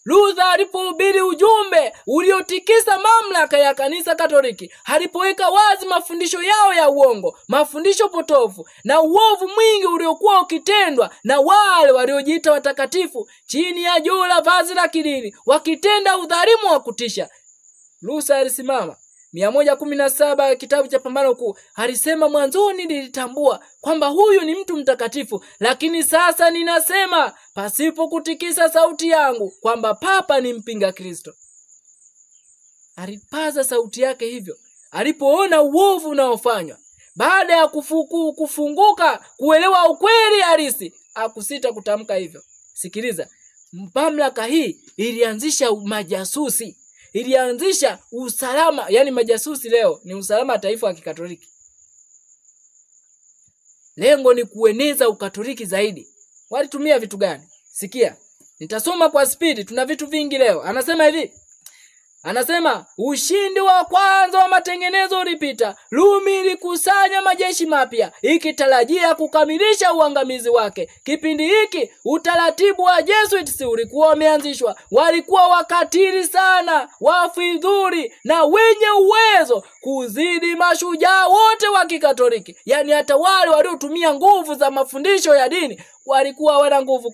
Luther alipohubiri ujumbe uliotikisa mamlaka ya kanisa Katoliki, alipoweka wazi mafundisho yao ya uongo, mafundisho potofu na uovu mwingi uliokuwa ukitendwa na wale waliojiita watakatifu chini ya juu la vazi la kidini, wakitenda udhalimu wa kutisha. Luther alisimama 117 kitabu cha Pambano Kuu, alisema mwanzoni nilitambua kwamba huyu ni mtu mtakatifu, lakini sasa ninasema pasipo kutikisa sauti yangu kwamba Papa ni mpinga Kristo. Alipaza sauti yake hivyo alipoona uovu unaofanywa. Baada ya kufunguka kuelewa ukweli halisi, akusita kutamka hivyo. Sikiliza, mamlaka hii ilianzisha majasusi. Ilianzisha usalama, yani majasusi leo ni usalama taifa wa Kikatoliki. Lengo ni kueneza ukatoliki zaidi. Walitumia vitu gani? Sikia. Nitasoma kwa speed, tuna vitu vingi leo. Anasema hivi. Anasema ushindi wa kwanza wa matengenezo ulipita. Rumi ilikusanya majeshi mapya ikitarajia kukamilisha uangamizi wake. Kipindi hiki utaratibu wa Jesuits ulikuwa umeanzishwa. Walikuwa wakatili sana, wafidhuli na wenye uwezo kuzidi mashujaa wote wa Kikatoliki. Yani hata wale waliotumia nguvu za mafundisho ya dini walikuwa wana nguvu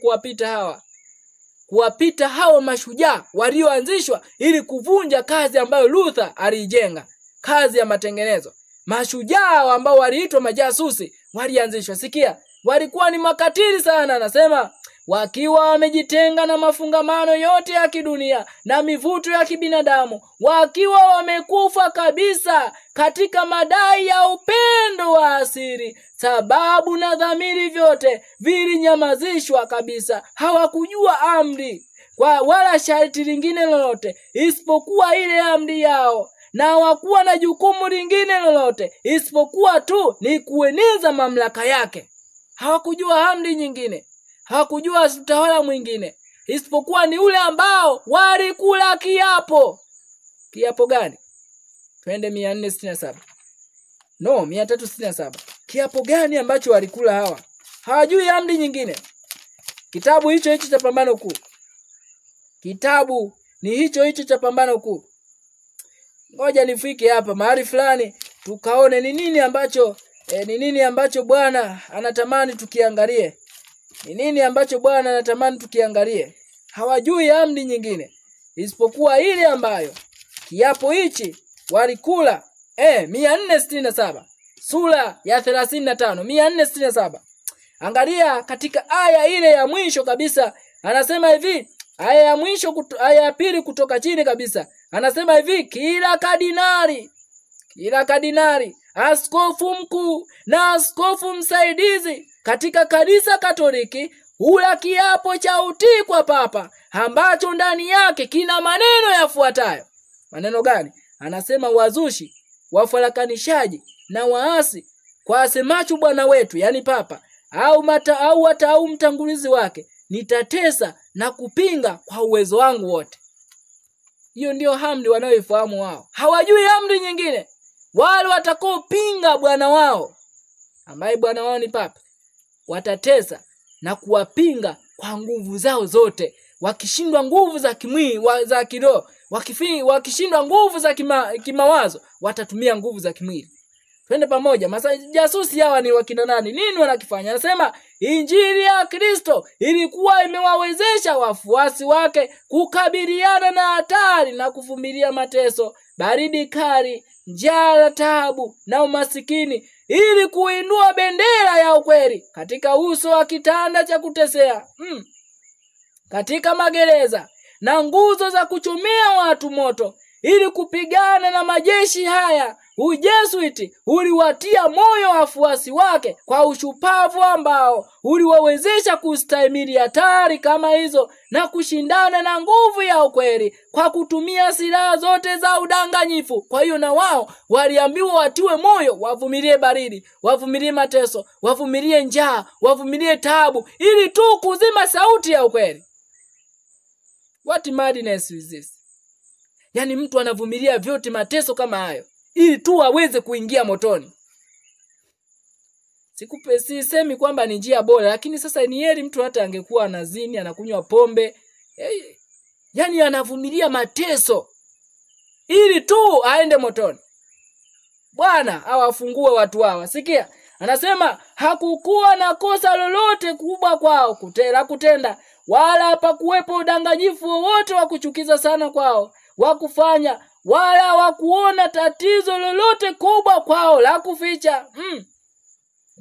kuwapita hao mashujaa walioanzishwa ili kuvunja kazi ambayo Luther alijenga, kazi ya matengenezo. Mashujaa ambao waliitwa majasusi walianzishwa. Sikia, walikuwa ni makatili sana. Anasema wakiwa wamejitenga na mafungamano yote ya kidunia na mivuto ya kibinadamu, wakiwa wamekufa kabisa katika madai ya upendo wa asili, sababu na dhamiri vyote vilinyamazishwa kabisa. Hawakujua amri wala sharti lingine lolote isipokuwa ile amri yao, na hawakuwa na jukumu lingine lolote isipokuwa tu ni kueneza mamlaka yake. Hawakujua amri nyingine, hawakujua utawala mwingine isipokuwa ni ule ambao walikula kiapo. Kiapo gani? Twende 467. No, 367. Kiapo gani ambacho walikula hawa? Hawajui amri nyingine. Kitabu hicho cha Pambano Kuu. Kitabu ni hicho cha Pambano Kuu. Ngoja nifike hapa mahali fulani tukaone ni nini ambacho Bwana anatamani tukiangalie. Ni nini ambacho Bwana anatamani tukiangalie? Hawajui amri nyingine isipokuwa ile ambayo kiapo hichi walikula. 467 sura ya 35 467. Angalia katika aya ile ya mwisho kabisa, anasema hivi, aya ya mwisho aya ya pili kutoka chini kabisa. Anasema hivi, kila kardinali, askofu mkuu na askofu msaidizi katika kanisa Katoliki hula kiapo cha utii kwa Papa, ambacho ndani yake kina maneno yafuatayo. Maneno gani? Anasema wazushi, wafarakanishaji na waasi kwa asemacho Bwana wetu, yani Papa, au mtangulizi wake, nitatesa na kupinga kwa uwezo wangu wote. Hiyo ndio amri wanaoifahamu wao. Hawajui amri nyingine. Wale watakaopinga bwana wao, ambaye bwana wao ni Papa, watatesa na kuwapinga kwa nguvu zao zote. Wakishindwa nguvu za kimwili, za kiroho, wakishindwa nguvu za kimawazo, watatumia nguvu za kimwili. Twende pamoja. Majasusi hawa ni wakina nani? Nini wanakifanya? Anasema Injili ya Kristo ilikuwa imewawezesha wafuasi wake kukabiliana na hatari na kuvumilia mateso, baridi kali, njaa, taabu na umasikini, ili kuinua bendera ya ukweli katika uso wa kitanda cha kutesea, katika magereza na nguzo za kuchomea watu moto, ili kupigana na majeshi haya. Ujesuiti uliwatia moyo wafuasi wake kwa ushupavu ambao uliwawezesha kustahimili hatari kama hizo na kushindana na nguvu ya ukweli kwa kutumia silaha zote za udanganyifu. Kwa hiyo na wao waliambiwa watiwe moyo, wavumilie baridi, wavumilie mateso, wavumilie njaa, wavumilie taabu, ili tu kuzima sauti ya ukweli. What madness is this? Yani mtu anavumilia vyote, mateso kama hayo, ili tu aweze kuingia motoni. Sisemi kwamba ni njia bora, lakini sasa ni heri mtu hata angekuwa anazini, anakunywa pombe, yani anavumilia mateso ili tu aende motoni. Bwana awafungue watu hawa. Sikia, anasema hakukuwa na kosa lolote kubwa kwao kutenda, wala hapakuwepo udanganyifu wowote wa kuchukiza sana kwao wa kufanya, wala wakuona tatizo lolote kubwa kwao la kuficha.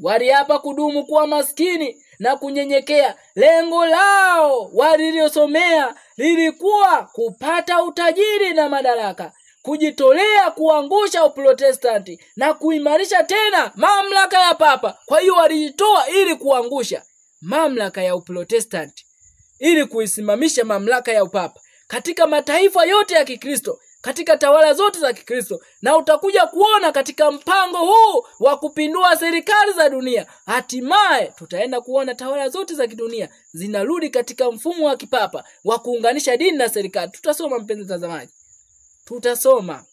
Waliapa kudumu kuwa maskini na kunyenyekea. Lengo lao walilosomea lilikuwa kupata utajiri na madaraka, kujitolea kuangusha Uprotestanti na kuimarisha tena mamlaka ya Papa. Kwa hiyo walijitoa ili kuangusha mamlaka ya Uprotestanti, ili kuisimamisha mamlaka ya upapa katika mataifa yote ya Kikristo, katika tawala zote za Kikristo. Na utakuja kuona katika mpango huu wa kupindua serikali za dunia, hatimaye tutaenda kuona tawala zote za kidunia zinarudi katika mfumo wa kipapa wa kuunganisha dini na serikali. Tutasoma, mpenzi mtazamaji, tutasoma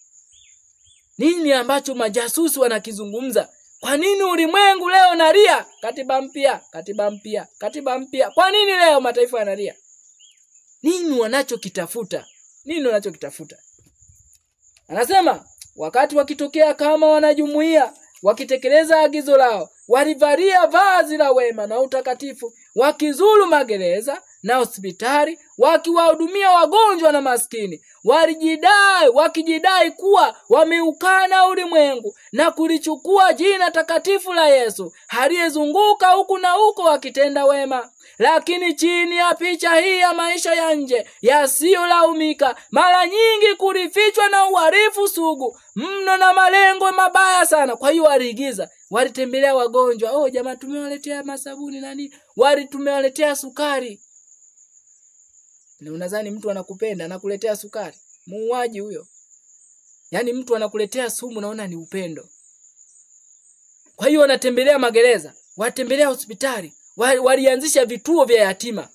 nini ambacho majasusi wanakizungumza. Kwa nini ulimwengu leo nalia katiba mpya, katiba mpya, katiba mpya? Kwa nini leo mataifa yanalia? Nini wanachokitafuta? Nini wanachokitafuta? Anasema wakati wakitokea kama wanajumuiya, wakitekeleza agizo lao, walivalia vazi la wema na utakatifu, wakizuru magereza na hospitali, wakiwahudumia wagonjwa na maskini. Wakijidai kuwa wameukana ulimwengu na kulichukua jina takatifu la Yesu, aliyezunguka huku na huko wakitenda wema. Lakini chini ya picha hii ya maisha ya nje yasiyolaumika, mara nyingi kulifichwa na uhalifu sugu mno na malengo mabaya sana. Kwa hiyo waliigiza, walitembelea wagonjwa, jamaa tumewaletea masabuni nani, tumewaletea sukari. Na unadhani mtu anakupenda anakuletea sukari? Muuaji huyo. Yani mtu anakuletea sumu, naona ni upendo. Kwa hiyo wanatembelea magereza, watembelea hospitali, walianzisha vituo vya yatima.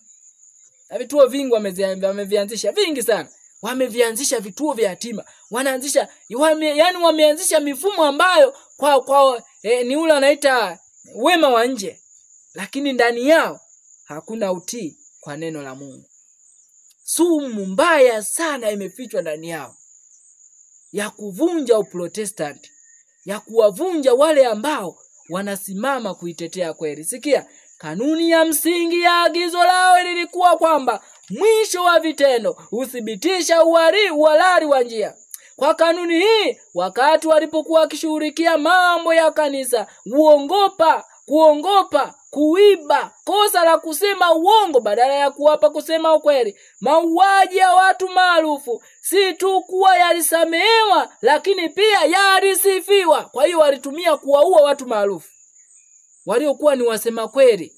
Na vituo vingi wamevianzisha, vingi sana. Wamevianzisha vituo vya yatima. Wameanzisha mifumo ambayo ni ule anaita wema wa nje, lakini ndani yao hakuna utii kwa neno la Mungu. Sumu mbaya sana imefichwa ndani yao ya kuvunja Uprotestanti, ya kuwavunja wale ambao wanasimama kuitetea kweli. Sikia, kanuni ya msingi ya agizo lao lilikuwa kwamba mwisho wa vitendo uthibitisha uhalali wa njia. Kwa kanuni hii, wakati walipokuwa wakishughulikia mambo ya kanisa, kuongopa, kuiba, kosa la kusema uongo badala ya kuwapa kusema ukweli, mauaji ya watu maarufu, si tu kuwa yalisamehewa, lakini pia yalisifiwa. Kwa hiyo walitumia kuwaua watu maarufu waliokuwa ni wasema kweli.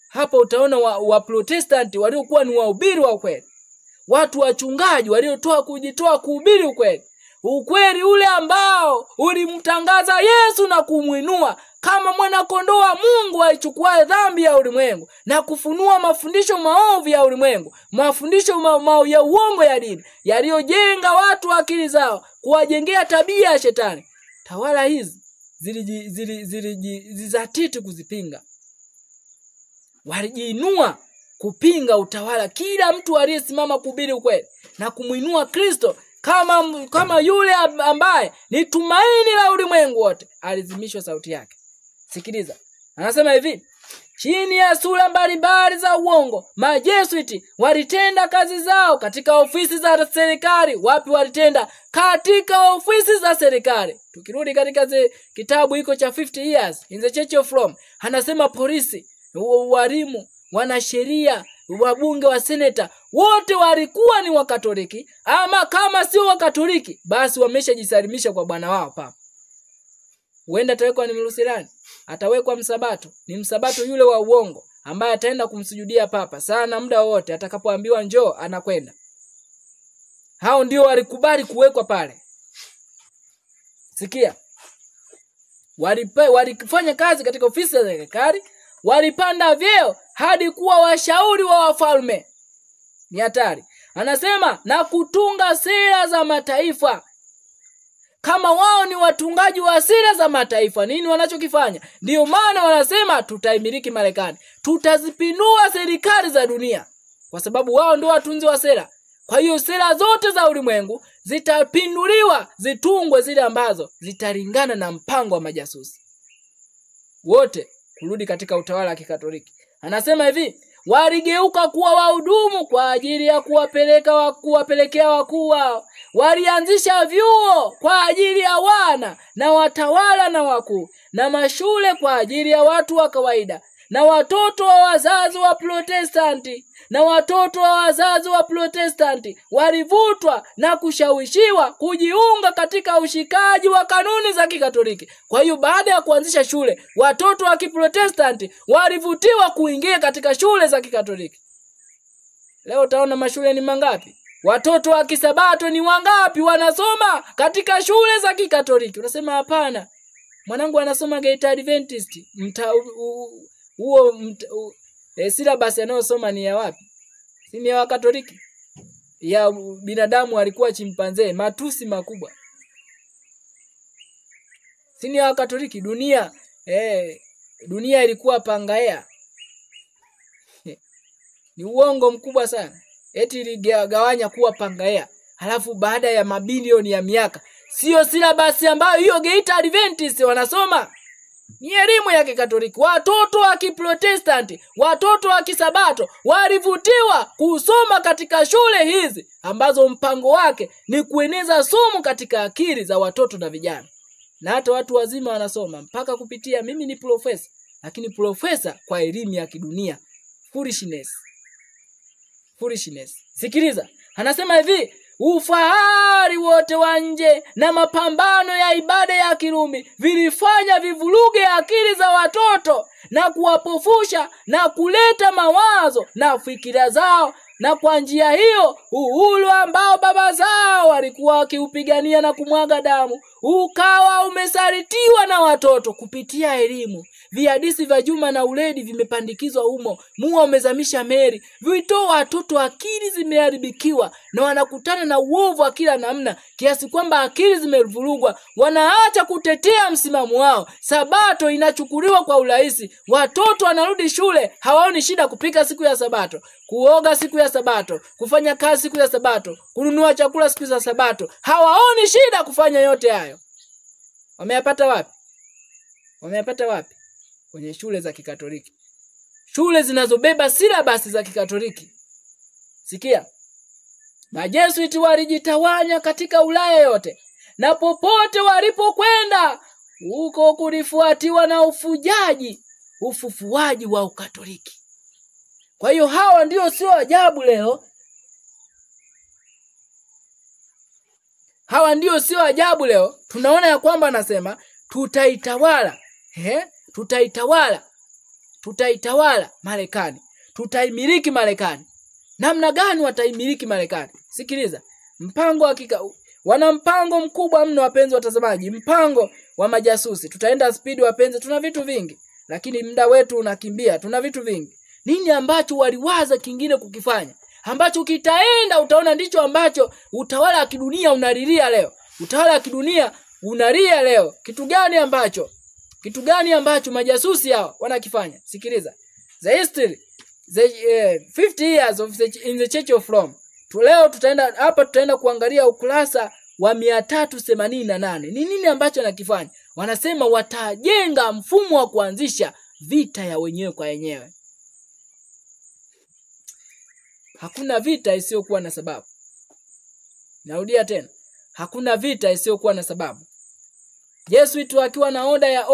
Hapo utaona wa Protestanti waliokuwa ni wahubiri wa ukweli, watu wachungaji kujitoa kuhubiri ukweli. Ukweli ule ambao ulimtangaza Yesu na kumuinua kama mwana kondoo wa Mungu aichukua dhambi ya ulimwengu na kufunua mafundisho maovu ya ulimwengu, mafundisho ya uongo ya dini yaliyojenga watu akili zao, kuwajengea tabia ya shetani. Tawala hizi zilizatiti kuzipinga. walijiinua kupinga utawala. Kila mtu aliyesimama kuhubiri ukweli na kumuinua Kristo kama yule ambaye ni tumaini la ulimwengu wote, alizimishwa sauti yake. Sikiliza. Anasema hivi, chini ya sura mbalimbali za uongo, Majesuiti walitenda kazi zao katika ofisi za serikali. Wapi walitenda? Katika ofisi za serikali. Tukirudi katika kitabu hiko cha 50 Years in the Church of Rome, anasema polisi, walimu, wanasheria, wabunge wa seneta, wote walikuwa ni Wakatoliki, ama kama sio Wakatoliki basi wameshajisalimisha kwa bwana wao Papa. Huenda atawekwa ni Mlutheriani, atawekwa Msabato, ni Msabato yule wa uongo ambaye ataenda kumsujudia Papa sana muda wote, atakapoambiwa njoo anakwenda. Hao ndio walikubali kuwekwa pale. Sikia. Walifanya kazi katika ofisi za serikali, walipanda vyeo hadi kuwa washauri wa wafalme. Ni hatari. Anasema na kutunga sera za mataifa. Kama wao ni watungaji wa sera za mataifa, nini wanachokifanya? Ndio maana wanasema tutaimiliki Marekani, tutazipindua serikali za dunia, kwa sababu wao ndio watunzi wa sera. Kwa hiyo sera zote za ulimwengu zitapinduliwa, zitungwe zile ambazo zitalingana na mpango wa majasusi wote kurudi katika utawala wa Kikatoliki. Anasema hivi, waligeuka kuwa wahudumu kwa ajili ya kuwapelekea wakuu wao. Walianzisha vyuo kwa ajili ya wana na watawala na wakuu, na mashule kwa ajili ya watu wa kawaida na watoto wa wazazi wa Protestanti. Na watoto wa wazazi wa Protestanti walivutwa na kushawishiwa kujiunga katika ushikaji wa kanuni za Kikatoliki. Kwa hiyo baada ya kuanzisha shule, watoto wa Kiprotestanti walivutiwa kuingia katika shule za Kikatoliki. Leo utaona mashule ni mangapi? Watoto wa Kisabato ni wangapi wanasoma katika shule za Kikatoliki? Unasema hapana, mwanangu anasoma Geita Adventist. Syllabus anayosoma ni ya wapi? Si ni ya Wakatoliki? Ya binadamu alikuwa chimpanzee, matusi makubwa. Si ni ya Wakatoliki? Dunia ilikuwa Pangaea. Ni uongo mkubwa sana. Eti iligawanya kuwa Pangaea. Halafu baada ya mabilioni ya miaka, sio syllabus ambayo hiyo Geita Adventist wanasoma. Ni elimu ya Kikatoliki. Watoto wa Kiprotestanti, watoto wa Kisabato walivutiwa kusoma katika shule hizi ambazo mpango wake ni kueneza somo katika akili za watoto na vijana. Na hata watu wazima wanasoma mpaka kupitia, mimi ni profesa, lakini profesa kwa elimu ya kidunia. Foolishness. Sikiliza. Anasema hivi, ufahari wote wa nje na mapambano ya ibada ya Kirumi vilifanya vivuruge akili za watoto na kuwapofusha na kuleta mawazo na fikira zao, na kwa njia hiyo uhuru ambao baba zao walikuwa wakiupigania na kumwaga damu ukawa umesalitiwa na watoto kupitia elimu. Vihadisi vya Juma na Uledi vimepandikizwa humo. Mua umezamisha meli. Vito watoto akili zimeharibikiwa na wanakutana na uovu wa kila namna, kiasi kwamba akili zimevurugwa. Wanaacha kutetea msimamo wao. Sabato inachukuliwa kwa urahisi. Watoto wanarudi shule, hawaoni shida kupika siku ya Sabato, kuoga siku ya Sabato, kufanya kazi siku ya Sabato, kununua chakula siku za Sabato. Hawaoni shida kufanya yote hayo. Wameyapata wapi? Kwenye shule za Kikatoliki. Shule zinazobeba syllabus za Kikatoliki. Sikia. Majesuiti walijitawanya katika Ulaya yote, na popote walipokwenda huko kulifuatiwa na ufufuaji wa Ukatoliki. Kwa hiyo hawa ndio sio ajabu leo. Tunaona ya kwamba anasema tutaitawala. Tutaitawala Marekani. Tutaimiliki Marekani. Namna gani wataimiliki Marekani? Sikiliza. Wana mpango mkubwa mno wapenzi watazamaji. Mpango wa majasusi. Tutaenda speed wapenzi, tuna vitu vingi. Lakini muda wetu unakimbia, tuna vitu vingi. Nini ambacho waliwaza kingine kukifanya? Ambacho kitaenda utaona ndicho ambacho utawala wa kidunia unalilia leo. Utawala wa kidunia unalia leo. Kitu gani ambacho majasusi hao wanakifanya? Sikiliza. the history, the 50 years of in the Church of Rome. Leo tutaenda kuangalia ukurasa wa 388. Ni nini ambacho nakifanya? Wanasema watajenga mfumo wa kuanzisha vita ya wenyewe kwa wenyewe. Hakuna vita isiyokuwa na sababu. Narudia tena. Hakuna vita isiyokuwa na sababu. Jesuit wakiwa na order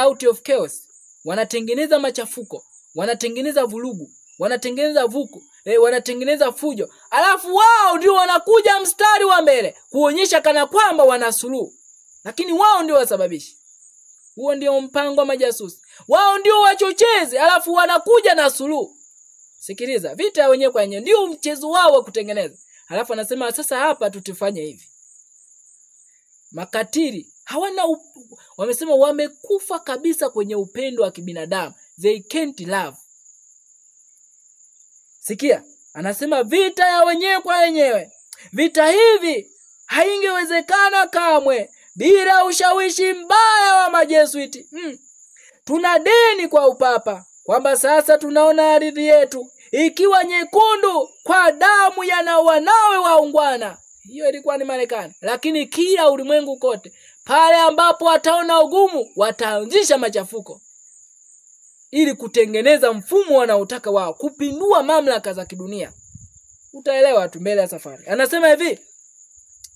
out of chaos, wanatengeneza machafuko, wanatengeneza vurugu, wanatengeneza wanatengeneza fujo. Alafu wao ndio wanakuja mstari wa mbele kuonyesha kana kwamba wana suluhu. Lakini wao ndio wasababishi. Huo ndio mpango wa majasusi. Wao ndio wachochezi, alafu wanakuja na suluhu. Sikiliza, vita wenyewe kwa wenyewe ndio mchezo wao wa kutengeneza. Alafu anasema sasa hapa tutafanya hivi. Makatili wamesema wamekufa kabisa kwenye upendo wa kibinadamu. They can't love. Sikia, anasema vita ya wenyewe kwa wenyewe. Vita hivi haingewezekana kamwe bila ushawishi mbaya wa majesuiti. Tuna deni kwa upapa kwamba sasa tunaona ardhi yetu ikiwa nyekundu kwa damu ya wanawe waungwana. Hiyo ilikuwa ni Marekani. Lakini kila ulimwengu kote, pale ambapo wataona ugumu, wataanzisha machafuko ili kutengeneza mfumo wanaotaka wao, kupindua mamlaka za kidunia. Utaelewa tu mbele ya safari. Anasema hivi,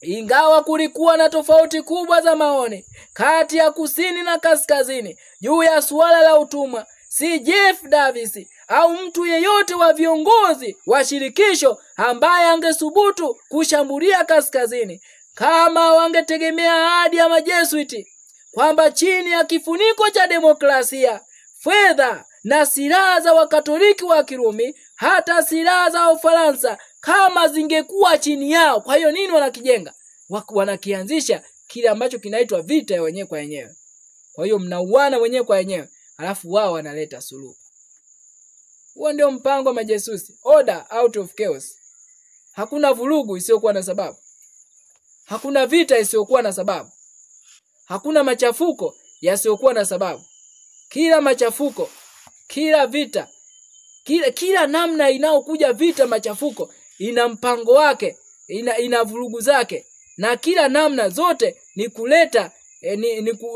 ingawa kulikuwa na tofauti kubwa za maoni kati ya kusini na kaskazini juu ya suala la utumwa, si Jeff Davis au mtu yeyote wa viongozi wa shirikisho ambaye angesubutu kushambulia kaskazini kama wangetegemea ahadi ya majesuiti kwamba chini ya kifuniko cha demokrasia, fedha na silaha za Wakatoliki wa Kirumi, hata silaha za Ufaransa kama zingekuwa chini yao. Kwa hiyo nini wanakijenga? Wanakianzisha kile ambacho kinaitwa vita ya wenyewe kwa wenyewe. Kwa hiyo mnauana wenyewe kwa wenyewe, alafu wao wanaleta suluhu. Huo ndio mpango wa majesusi. Order out of chaos. Hakuna vurugu isiyokuwa na sababu. Hakuna vita isiyokuwa na sababu. Hakuna machafuko yasiyokuwa na sababu. Kila machafuko, kila vita, kila namna inayokuja vita machafuko ina mpango wake, ina vurugu zake, na kila namna zote ni kuleta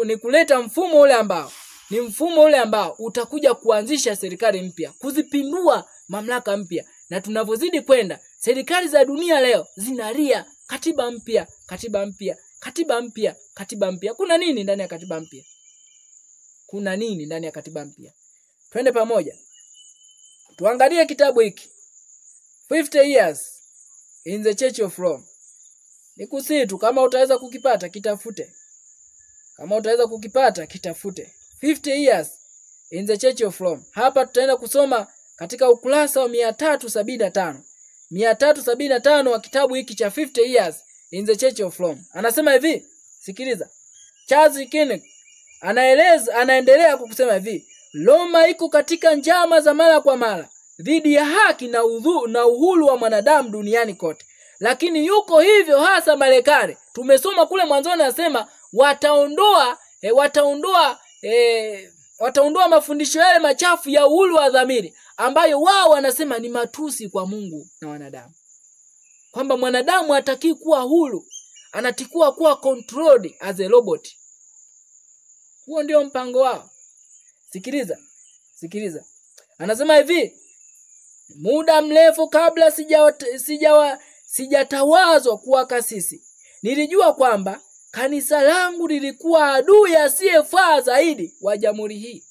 ni kuleta mfumo ule ambao utakuja kuanzisha serikali mpya, kuzipindua mamlaka mpya. Na tunavozidi kwenda, serikali za dunia leo zinalia katiba mpya, katiba mpya, katiba mpya, katiba mpya. Kuna nini ndani ya katiba mpya? Kuna nini ndani ya katiba mpya? Twende pamoja tuangalie kitabu hiki, 50 years in the Church of Rome. Nikusihi tu, kama utaweza kukipata kitafute. Kama utaweza kukipata kitafute. 50 years in the Church of Rome. Hapa tutaenda kusoma katika ukurasa wa 375. 375 wa kitabu hiki cha 50 years in the Church of Rome. Anasema hivi, sikiliza. Charles Kinnick anaendelea kukusema hivi, Roma iko katika njama za mara kwa mara dhidi ya haki na uhuru wa mwanadamu duniani kote. Lakini yuko hivyo hasa Marekani. Tumesoma kule mwanzoni anasema wataondoa mafundisho yale machafu ya uhuru wa dhamiri ambayo wao wanasema ni matusi kwa Mungu na wanadamu. Kwamba mwanadamu hataki kuwa huru, anatakiwa kuwa controlled as a robot. Huo ndio mpango wao. Sikiliza. Anasema hivi, muda mrefu kabla sijatawazwa kuwa kasisi, nilijua kwamba kanisa langu lilikuwa adui asiyefaa zaidi wa jamhuri hii.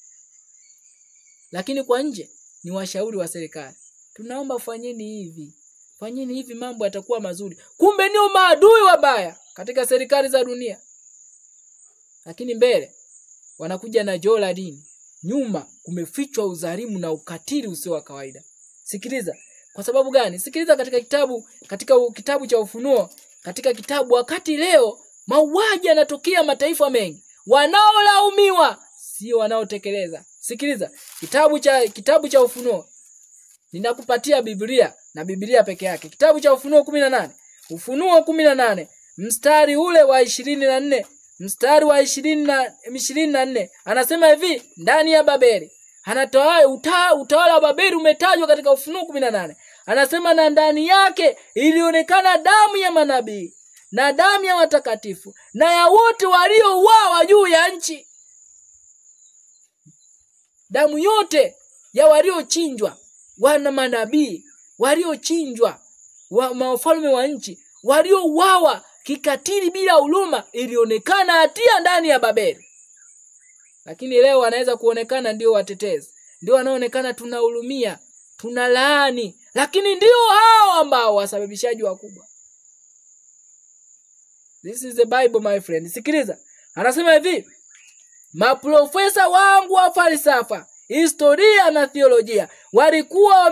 Lakini kwa nje ni washauri wa serikali. Tunaomba fanyeni hivi, mambo yatakuwa mazuri. Kumbe ni maadui wabaya katika serikali za dunia. Lakini mbele wanakuja na Joladini. Nyuma kumefichwa udhalimu na ukatili usio wa kawaida. Sikiliza. Kwa sababu gani? Sikiliza katika kitabu cha Ufunuo, katika kitabu, wakati leo mauaji yanatokea mataifa mengi, wanaolaumiwa sio wanaotekeleza. Sikiliza, kitabu cha Ufunuo. Ninakupatia Biblia na Biblia peke yake. Kitabu cha Ufunuo 18. Ufunuo 18, mstari ule wa 24, mstari wa 24. Anasema hivi, ndani ya Babeli Utawala wa Babeli umetajwa katika Ufunuo 18. Anasema na ndani yake ilionekana damu ya manabii na damu ya watakatifu na ya wote waliouawa juu ya nchi. Damu yote ya waliochinjwa, wana manabii waliochinjwa, wafalme wa nchi waliouawa kikatili bila huruma, ilionekana hatia ndani ya Babeli. Lakini leo wanaweza kuonekana ndio watetezi, ndio wanaonekana tunahurumia, tunalaani, lakini ndio hao ambao wasababishaji wakubwa. This is the Bible, my friend. Sikiliza. Anasema hivi, maprofesa wangu wa falsafa, historia na theolojia walikuwa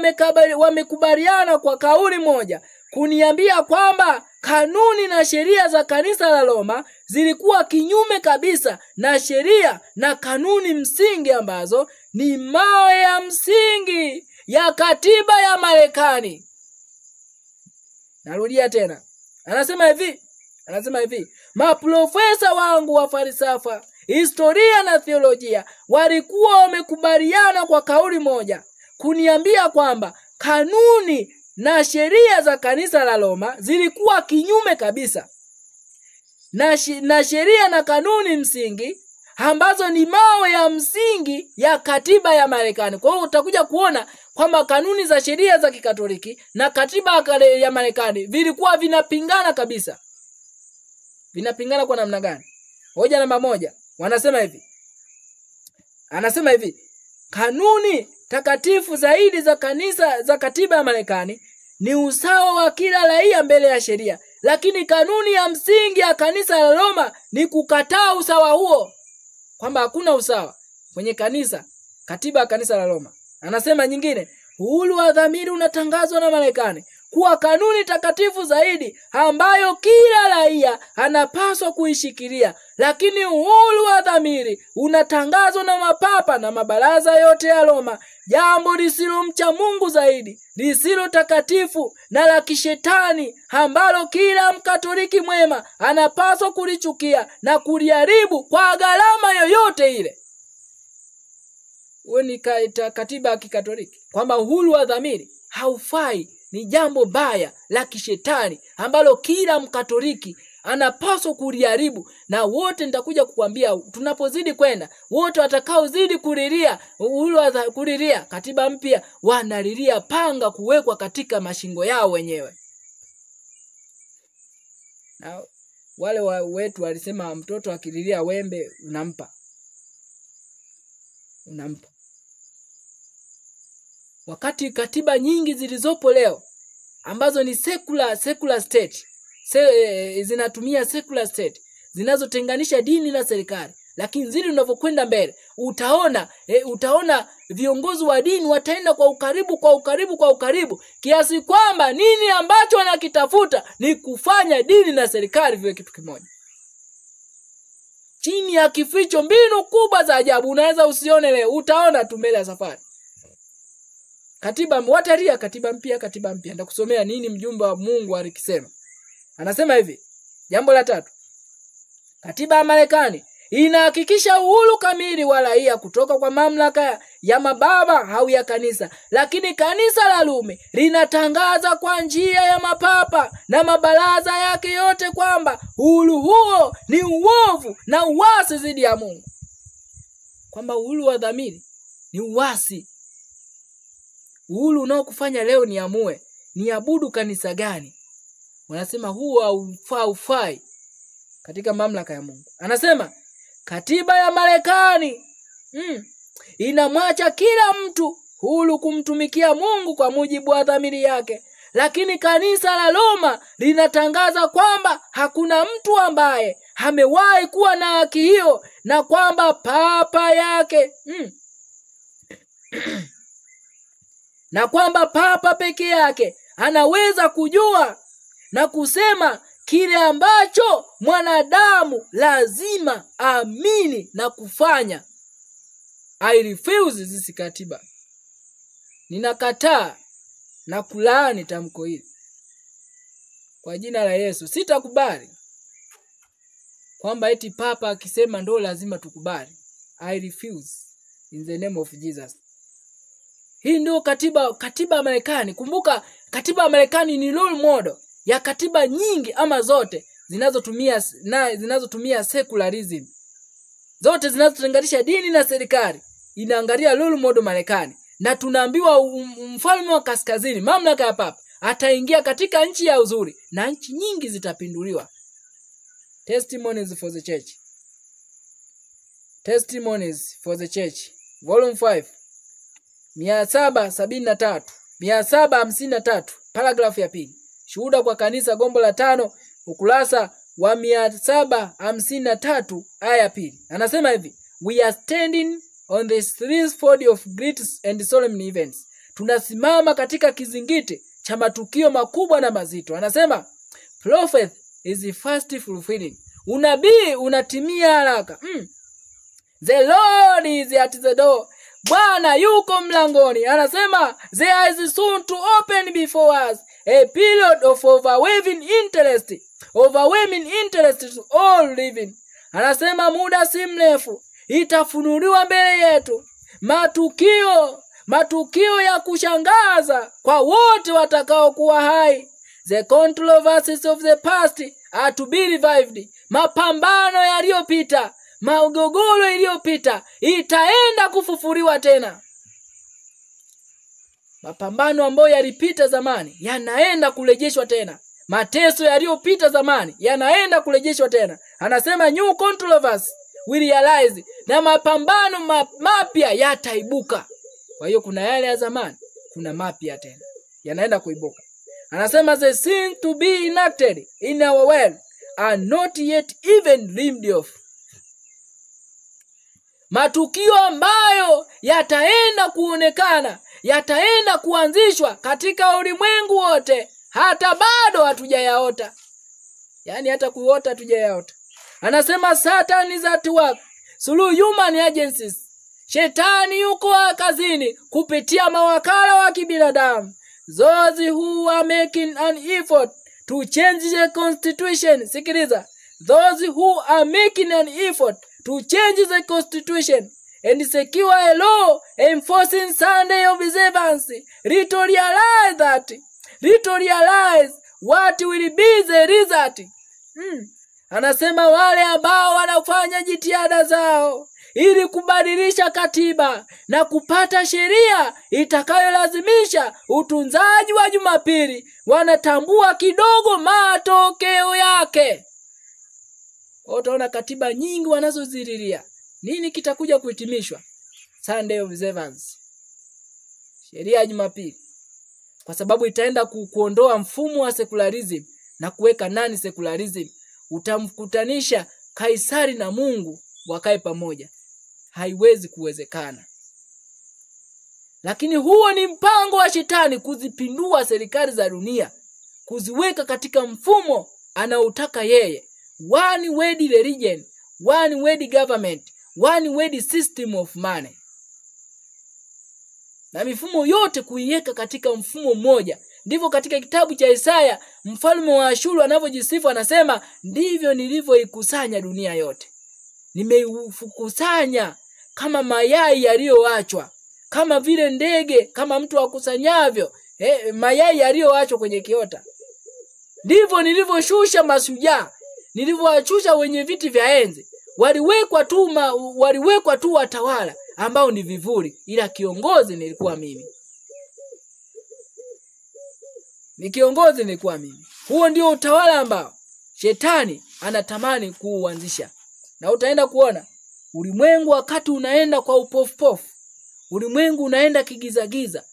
wamekubaliana kwa kauli moja kuniambia kwamba kanuni na sheria za kanisa la Roma zilikuwa kinyume kabisa na sheria na kanuni msingi ambazo ni mawe ya msingi ya katiba ya Marekani. Narudia tena. Anasema hivi, maprofesa wangu wa falsafa, historia na theolojia walikuwa wamekubaliana kwa kauli moja kuniambia kwamba kanuni na sheria za kanisa la Roma zilikuwa kinyume kabisa na sheria na kanuni msingi ambazo ni mawe ya msingi ya katiba ya Marekani. Kwa hiyo utakuja kuona kwamba kanuni za sheria za Kikatoliki na katiba ya Marekani vilikuwa vinapingana kabisa. Vinapingana kwa namna gani? Hoja namba 1, anasema hivi, kanuni takatifu zaidi za katiba ya Marekani ni usawa wa kila raia mbele ya sheria, lakini kanuni ya msingi ya kanisa la Roma ni kukataa usawa huo, kwamba hakuna usawa kwenye katiba ya kanisa la Roma. Anasema nyingine, uhuru wa dhamiri unatangazwa na Marekani kuwa kanuni takatifu zaidi ambayo kila raia anapaswa kuishikilia, lakini uhuru wa dhamiri unatangazwa na mapapa na mabaraza yote ya Roma, jambo lisilomcha Mungu zaidi, lisilo takatifu na la kishetani, ambalo kila Mkatoliki mwema anapaswa kulichukia na kuliharibu kwa gharama yoyote ile. Huo ni katiba ya Kikatoliki, kwamba uhuru wa dhamiri haufai, ni jambo baya la kishetani ambalo kila Mkatoliki anapaswa kuliharibu. Na wote nitakuja kukwambia tunapozidi kwenda, wote watakaozidi kulilia katiba mpya wanalilia panga kuwekwa katika mashingo yao wenyewe. Na wale wetu walisema mtoto akililia wembe unampa. Wakati katiba nyingi zilizopo leo ambazo ni secular state, zinatumia secular state zinazotenganisha dini na serikali, lakini zili unavyokwenda mbele utaona viongozi wa dini wataenda kwa ukaribu kiasi kwamba nini ambacho wanakitafuta ni kufanya dini na serikali viwe kitu kimoja. Chini ya kificho mbinu kubwa za ajabu unaweza usione leo, utaona tu mbele ya safari. Watalia katiba mpya. Nitakusomea nini mjumbe wa Mungu alikisema. Anasema hivi, jambo la 3. Katiba ya Marekani inahakikisha uhuru kamili wa raia kutoka kwa mamlaka ya mababa au ya kanisa, lakini kanisa la Rumi linatangaza kwa njia ya mapapa na mabaraza yake yote kwamba uhuru huo ni uovu na uasi dhidi ya Mungu. Kwamba uhuru wa dhamiri ni uasi. Uhuru unaokufanya leo niabudu kanisa gani? Wanasema huo haufai katika mamlaka ya Mungu. Anasema katiba ya Marekani inamwacha kila mtu huru kumtumikia Mungu kwa mujibu wa dhamiri yake, lakini kanisa la Roma linatangaza kwamba hakuna mtu ambaye amewahi kuwa na haki hiyo, na kwamba papa yake na kwamba papa peke yake anaweza kujua na kusema kile ambacho mwanadamu lazima amini na kufanya. I refuse this katiba. Ninakataa na kulaani tamko hili kwa jina la Yesu. Sitakubali kwamba eti papa akisema ndo lazima tukubali. I refuse in the name of Jesus. Hii ndio katiba ya Marekani. Kumbuka katiba ya Marekani ni role model ya katiba nyingi ama zote zinazotumia secularism. Zote zinazotenganisha dini na serikali. Inaangalia role model Marekani. Na tunaambiwa mfalme wa kaskazini, mamlaka ya papa, ataingia katika nchi ya uzuri na nchi nyingi zitapinduliwa. Testimonies for the Church. Testimonies for the Church. Volume 5. 753. Paragraph ya pili. Shuhuda kwa kanisa gombo la 5, ukurasa wa 753 aya ya pili. Anasema hivi: we are standing on the threshold of great and solemn events. Tunasimama katika kizingiti cha matukio makubwa na mazito. Anasema prophet is fast fulfilling. Unabii unatimia haraka. The Lord is at the door. Bwana yuko mlangoni. Anasema there is soon to open before us a period of overwhelming interest to all living. Anasema muda si mrefu itafunuliwa mbele yetu matukio ya kushangaza kwa wote watakao kuwa hai. The controversies of the past are to be revived. Mapambano yaliyopita, magogoro iliyopita itaenda kufufuliwa tena. Mapambano ambayo yalipita zamani yanaenda kurejeshwa tena. Mateso yaliyopita zamani yanaenda kurejeshwa tena. Anasema new controversy will realize, na mapambano mapya yataibuka. Kwa hiyo kuna yale ya zamani, kuna mapya tena yanaenda kuibuka. Anasema the scenes to be enacted in our world are not yet even dreamed of. Matukio ambayo yataenda kuonekana, yataenda kuanzishwa katika ulimwengu wote, hata bado hatujayaota. Yani hata kuota hatujayaota. Anasema Satan is at work through human agencies. Shetani yuko kazini kupitia mawakala wa kibinadamu. Those who are making an effort to change the constitution. Sikiliza. Those who are making an effort to change the constitution and secure a law enforcing Sunday observance little realize what will be the result. Anasema wale ambao wanafanya jitihada zao ili kubadilisha katiba na kupata sheria itakayolazimisha utunzaji wa Jumapili, wanatambua kidogo matokeo yake. Utaona katiba nyingi wanazozililia. Nini kitakuja kuhitimishwa? Sunday observance. Sheria ya Jumapili. Kwa sababu itaenda kuondoa mfumo wa secularism na kuweka nani secularism. Utamkutanisha Kaisari na Mungu wakae pamoja. Haiwezi kuwezekana. Lakini huo ni mpango wa Shetani kuzipindua serikali za dunia, kuziweka katika mfumo anaotaka yeye. One world religion, one world government, one world system of money. Na mifumo yote kuiweka katika mfumo mmoja. Ndivyo katika kitabu cha Isaya mfalme wa Ashuru anavyojisifu, anasema ndivyo nilivyoikusanya dunia yote. Nimeikusanya kama mayai yaliyoachwa, kama vile ndege, kama mtu akusanyavyo mayai yaliyoachwa kwenye kiota. Ndivyo nilivyoshusha mashujaa, nilivyowashusha wenye viti vya enzi. Waliwekwa tu watawala ambao ni vivuli, ila kiongozi nilikuwa mimi. Kiongozi nilikuwa mimi. Huo ndio utawala ambao Shetani anatamani kuuanzisha. Na utaenda kuona ulimwengu wakati unaenda kwa upofu, ulimwengu unaenda kigizagiza,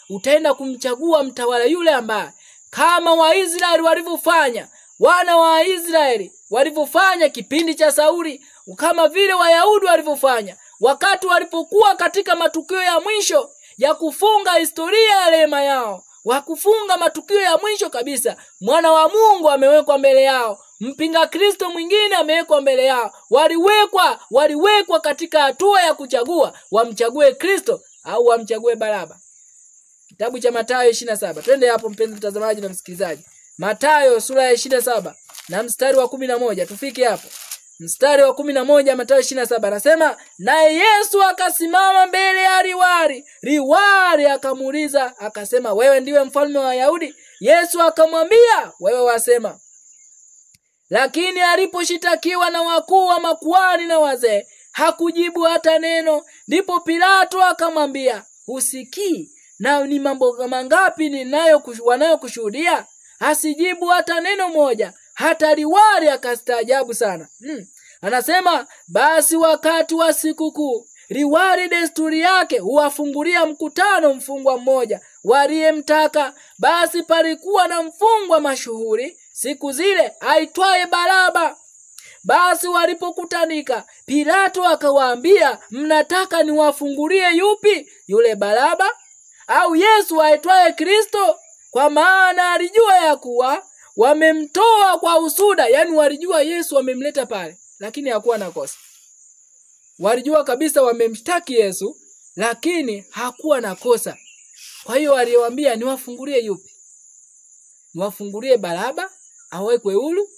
utaenda kumchagua mtawala yule ambaye kama Waisraeli walivyofanya, wana wa Israeli walivyofanya kipindi cha Sauli, kama vile Wayahudi walivyofanya wakati walipokuwa katika matukio ya mwisho ya kufunga historia ya rehema yao, wakufunga matukio ya mwisho kabisa. Mwana wa Mungu amewekwa mbele yao, mpinga Kristo mwingine amewekwa mbele yao. Waliwekwa katika hatua ya kuchagua, wamchague Kristo au wamchague Baraba. Kitabu cha Mathayo 27. Twende hapo mpenzi mtazamaji na msikilizaji. Mathayo sura ya 27 na mstari wa 11, tufike hapo. Mstari wa 11 Mathayo 27 anasema, naye Yesu akasimama mbele ya liwali. Liwali akamuuliza akasema, wewe ndiwe mfalme wa Wayahudi? Yesu akamwambia, wewe wasema. Lakini aliposhitakiwa na wakuu wa makuhani na wazee, hakujibu hata neno. Ndipo Pilato akamwambia, usikii na ni mambo mangapi wanayokushuhudia? Asijibu hata neno moja. Hata liwali akastaajabu sana. Anasema, basi wakati wa sikukuu, liwali desturi yake huwafungulia mkutano mfungwa mmoja waliyemtaka. Basi palikuwa na mfungwa mashuhuri siku zile aitwaye Baraba. Basi walipokutanika, Pilato akawaambia, mnataka niwafungulie yupi, yule Baraba au Yesu aitwaye Kristo? Kwa maana alijua ya kuwa wamemtoa kwa usuda. Yani walijua Yesu wamemleta pale, lakini hakuwa na kosa. Walijua kabisa wamemshtaki Yesu, lakini hakuwa na kosa. Kwa hiyo aliwaambia, niwafungulie yupi? Niwafungulie Baraba awekwe huru,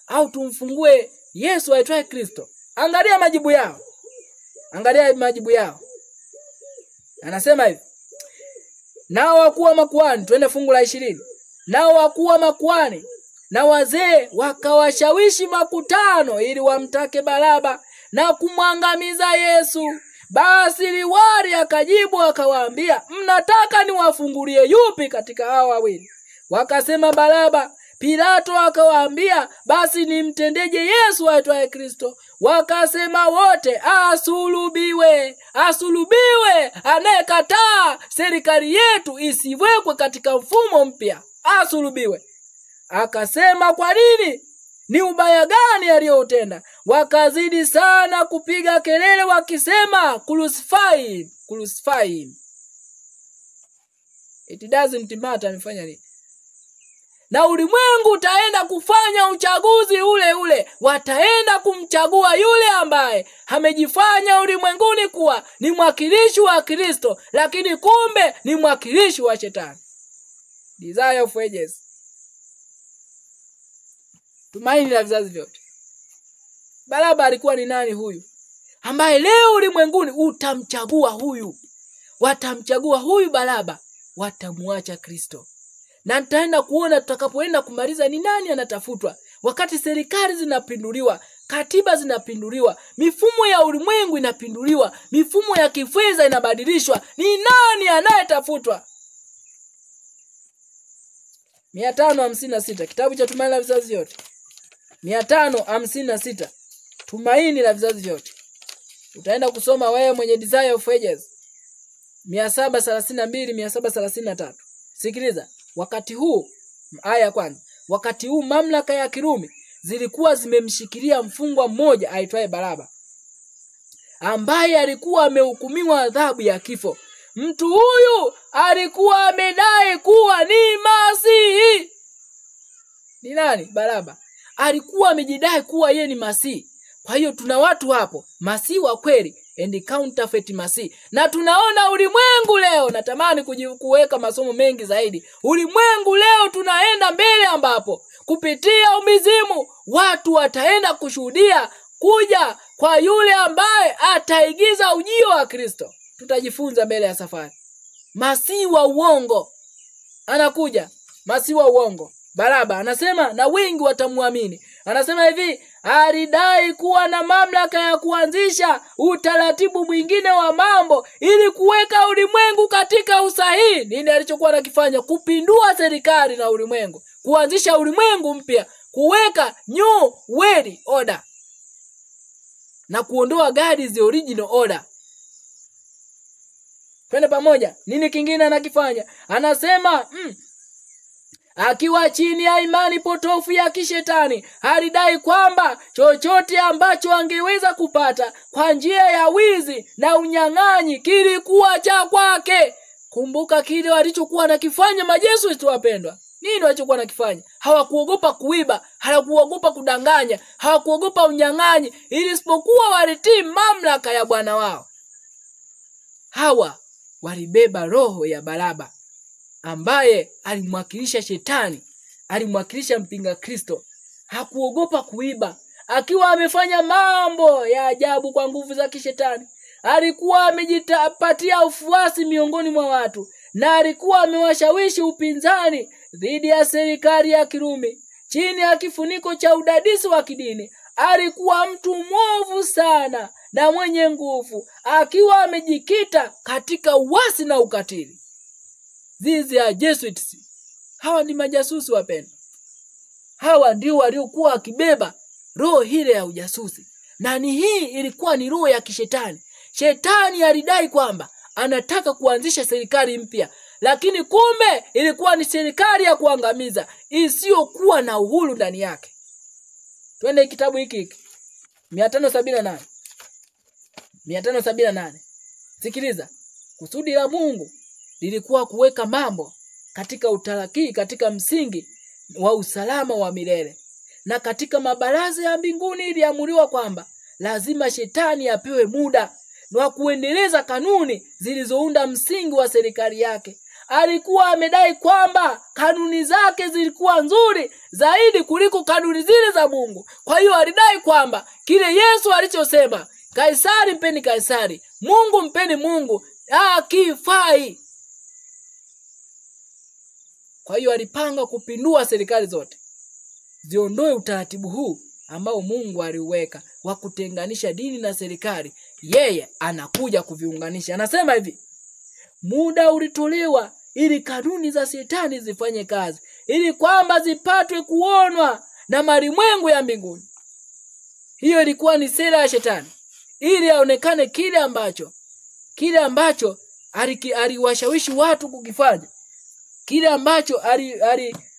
au tumfungue Yesu aitwaye Kristo? Angalia majibu yao. Angalia majibu yao. Anasema hivi, nao wakuu wa makuhani, twende fungu la 20. Nao wakuu wa makuhani na wazee wakawashawishi makutano ili wamtake Baraba na kumwangamiza Yesu. Basi liwali akajibu akawaambia, mnataka niwafungulie yupi katika hao wawili? Wakasema Baraba. Pilato akawaambia, basi nimtendeje Yesu aitwaye Kristo? Wakasema wote, asulubiwe. Asulubiwe anayekataa serikali yetu isiwekwe katika mfumo mpya. Asulubiwe. Akasema, kwa nini? Ni ubaya gani aliyoutenda? Wakazidi sana kupiga kelele wakisema, crucify him, crucify him. It doesn't matter amefanya nini. Na ulimwengu utaenda kufanya uchaguzi ule ule. Wataenda kumchagua yule ambaye amejifanya ulimwenguni kuwa ni mwakilishi wa Kristo, lakini kumbe ni mwakilishi wa shetani. Desire of Ages. Tumaini la vizazi vyote. Baraba alikuwa ni nani huyu? Ambaye leo ulimwenguni utamchagua huyu. Watamchagua huyu Baraba, watamuacha Kristo. Na nitaenda kuona tutakapoenda kumaliza ni nani anatafutwa. Wakati serikali zinapinduliwa, katiba zinapinduliwa, mifumo ya ulimwengu inapinduliwa, mifumo ya kifedha inabadilishwa, ni nani anayetafutwa? 556 kitabu cha Tumaini la Vizazi Vyote. 556 Tumaini la Vizazi Vyote. Utaenda kusoma wewe mwenye Desire of Ages. 732 733. Sikiliza. Wakati huu, aya ya kwanza, wakati huu mamlaka ya Kirumi zilikuwa zimemshikilia mfungwa mmoja aitwaye Baraba, ambaye alikuwa amehukumiwa adhabu ya kifo. Mtu huyu alikuwa amedai kuwa ni Masihi. Ni nani? Baraba. Alikuwa amejidai kuwa yeye ni Masihi. Kwa hiyo tuna watu hapo, Masihi wa kweli and counterfeit Masihi. Na tunaona ulimwengu leo, natamani kuweka masomo mengi zaidi. Ulimwengu leo tunaenda mbele ambapo kupitia umizimu watu wataenda kushuhudia kuja kwa yule ambaye ataigiza ujio wa Kristo. Tutajifunza mbele ya safari. Masihi wa uongo anakuja, Masihi wa uongo. Baraba anasema na wengi watamuamini. Anasema hivi, alidai kuwa na mamlaka ya kuanzisha utaratibu mwingine wa mambo ili kuweka ulimwengu katika usahihi. Nini alichokuwa anakifanya? Kupindua serikali na ulimwengu, kuanzisha ulimwengu mpya, kuweka new world order na kuondoa God's original order. Twende pamoja. Nini kingine anakifanya? Anasema akiwa chini ya imani potofu ya kishetani, alidai kwamba chochote ambacho angeweza kupata kwa njia ya wizi na unyang'anyi kilikuwa cha kwake. Kumbuka kile walichokuwa nakifanya majesuiti wapendwa. Nini walichokuwa nakifanya? Hawakuogopa kuiba, hawakuogopa kudanganya, hawakuogopa unyang'anyi, isipokuwa walitii mamlaka ya bwana wao. Hawa walibeba roho ya Baraba, ambaye alimwakilisha shetani, alimwakilisha mpinga Kristo. Hakuogopa kuiba, akiwa amefanya mambo ya ajabu kwa nguvu za kishetani. Alikuwa amejipatia ufuasi miongoni mwa watu, na alikuwa amewashawishi upinzani dhidi ya serikali ya Kirumi chini ya kifuniko cha udadisi wa kidini. Alikuwa mtu mwovu sana na mwenye nguvu, akiwa amejikita katika uasi na ukatili. Zizi ya Jesuits, hawa ni majasusi wapendwa. Hawa ndio waliokuwa wakibeba roho ile ya ujasusi. Na hii ilikuwa ni roho ya kishetani. Shetani alidai kwamba anataka kuanzisha serikali mpya, lakini kumbe ilikuwa ni serikali ya kuangamiza isiyokuwa na uhuru ndani yake. Twende kitabu hiki 578. Sikiliza, kusudi la Mungu lilikuwa kuweka mambo katika utaratibu, katika msingi wa usalama wa milele. Na katika mabaraza ya mbinguni iliamuriwa kwamba lazima shetani apewe muda wa kuendeleza kanuni zilizounda msingi wa serikali yake. Alikuwa amedai kwamba kanuni zake zilikuwa nzuri zaidi kuliko kanuni zile za Mungu. Kwa hiyo alidai kwamba kile Yesu alichosema, Kaisari mpeni Kaisari, Mungu mpeni Mungu, hakifai. Kwa hiyo alipanga kupindua serikali zote, ziondoe utaratibu huu ambao Mungu aliuweka wa kutenganisha dini na serikali. Yeye anakuja kuviunganisha. Anasema hivi, muda ulitolewa ili kanuni za shetani zifanye kazi, ili kwamba zipatwe kuonwa na malimwengu ya mbinguni. Hiyo ilikuwa ni sera ya shetani, ili aonekane kile ambacho aliwashawishi watu kukifanya, kile ambacho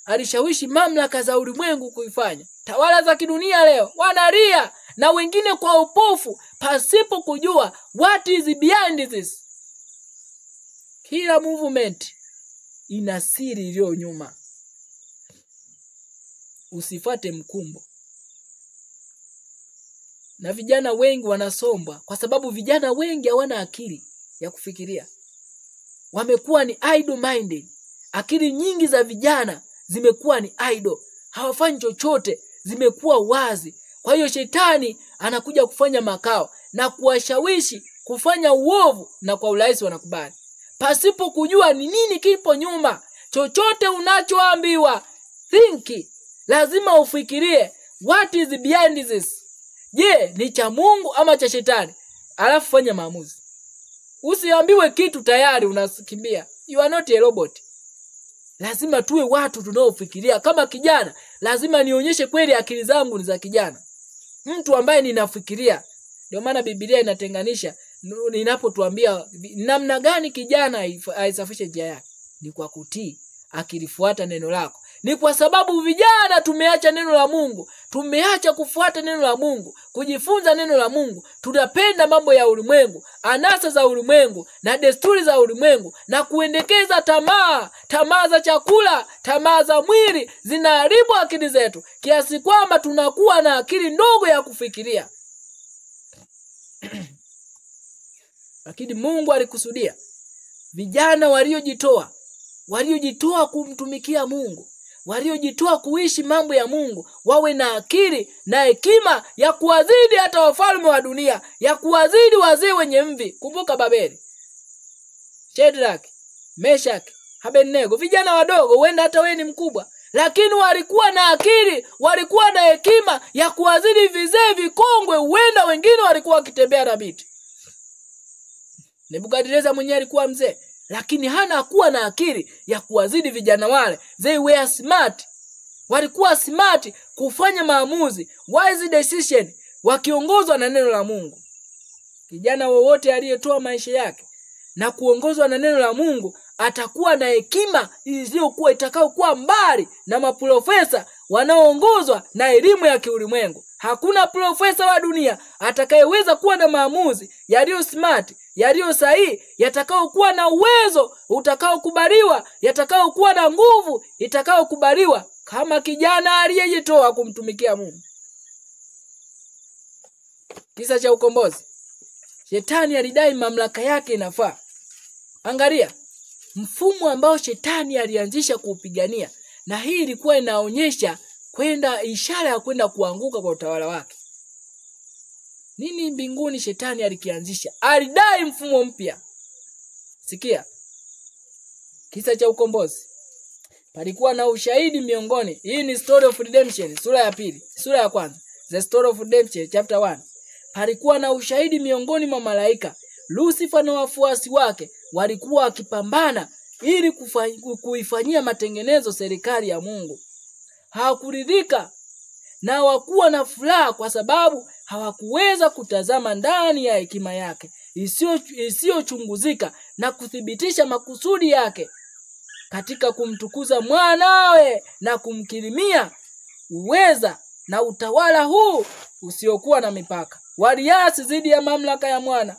alishawishi mamlaka za ulimwengu kuifanya. Tawala za kidunia leo wanalia, na wengine kwa upofu, pasipo kujua what is behind this. Kila movement ina siri iliyo nyuma. Usifate mkumbo. Na vijana wengi wanasombwa kwa sababu vijana wengi hawana akili ya kufikiria. Wamekuwa ni idle minded. Akili nyingi za vijana zimekuwa ni idle. Hawafanyi chochote, zimekuwa wazi. Kwa hiyo shetani anakuja kufanya makao na kuwashawishi kufanya uovu, na kwa urahisi wanakubali, pasipo kujua ni nini kipo nyuma. Chochote unachoambiwa, lazima ufikirie what is behind this. Je, ni cha Mungu ama cha shetani? Alafu fanya maamuzi. Usiambiwe kitu tayari unakimbia. You are not a robot. Lazima tuwe watu tunaofikiria. Kama kijana, lazima nionyeshe kweli akili zangu ni za kijana, mtu ambaye ninafikiria. Ndio maana Biblia inatenganisha ninapotuambia namna gani kijana aisafishe njia yake, ni kwa kutii, akilifuata neno lako. Ni kwa sababu vijana tumeacha neno la Mungu, tumeacha kufuata neno la Mungu, kujifunza neno la Mungu. Tunapenda mambo ya ulimwengu, anasa za ulimwengu na desturi za ulimwengu, na kuendekeza tamaa za chakula, tamaa za mwili zinaharibu akili zetu kiasi kwamba tunakuwa na akili ndogo ya kufikiria. Lakini Mungu alikusudia vijana waliojitoa kumtumikia Mungu, waliojitoa kuishi mambo ya Mungu, wawe na akili na hekima ya kuwazidi hata wafalme wa dunia, ya kuwazidi wazee wenye mvi. Kumbuka Babeli, Shadraka, Meshaki, Abednego, vijana wadogo, huenda hata wewe ni mkubwa, lakini walikuwa na akili, walikuwa na hekima ya kuwazidi vizee vikongwe. Huenda wengine walikuwa wakitembea na miti. Nebukadneza mwenyewe alikuwa mzee, lakini hana kuwa na akili ya kuwazidi vijana wale. They were smart. Walikuwa smart kufanya maamuzi, wise decision, wakiongozwa na neno la Mungu. Kijana wowote aliyetoa maisha yake na kuongozwa na neno la Mungu atakuwa na hekima iliyokuwa itakayokuwa mbali na maprofesa wanaoongozwa na elimu ya kiulimwengu. Hakuna profesa wa dunia atakayeweza kuwa na maamuzi yaliyo smart, yaliyo sahihi, yatakayokuwa na uwezo utakaokubaliwa, yatakayokuwa na nguvu itakayokubaliwa kama kijana aliyejitoa kumtumikia Mungu. Kisa cha ukombozi. Shetani alidai mamlaka yake inafaa. Angalia mfumo ambao shetani alianzisha kuupigania, na hii ilikuwa inaonyesha ishara ya kwenda kuanguka kwa utawala wake. Nini mbinguni shetani alikianzisha? Alidai mfumo mpya. Sikia. Kisa cha ukombozi. Palikuwa na ushahidi miongoni. Hii ni Story of Redemption, sura ya pili, sura ya kwanza. The Story of Redemption, chapter 1. Palikuwa na ushahidi miongoni mwa malaika. Lucifer na wafuasi wake walikuwa wakipambana ili kuifanyia matengenezo serikali ya Mungu. Hawakuridhika na hawakuwa na furaha kwa sababu hawakuweza kutazama ndani ya hekima yake isiyochunguzika na kuthibitisha makusudi yake katika kumtukuza mwanawe na kumkirimia uweza na utawala huu usiokuwa na mipaka. Waliasi dhidi ya mamlaka ya mwana.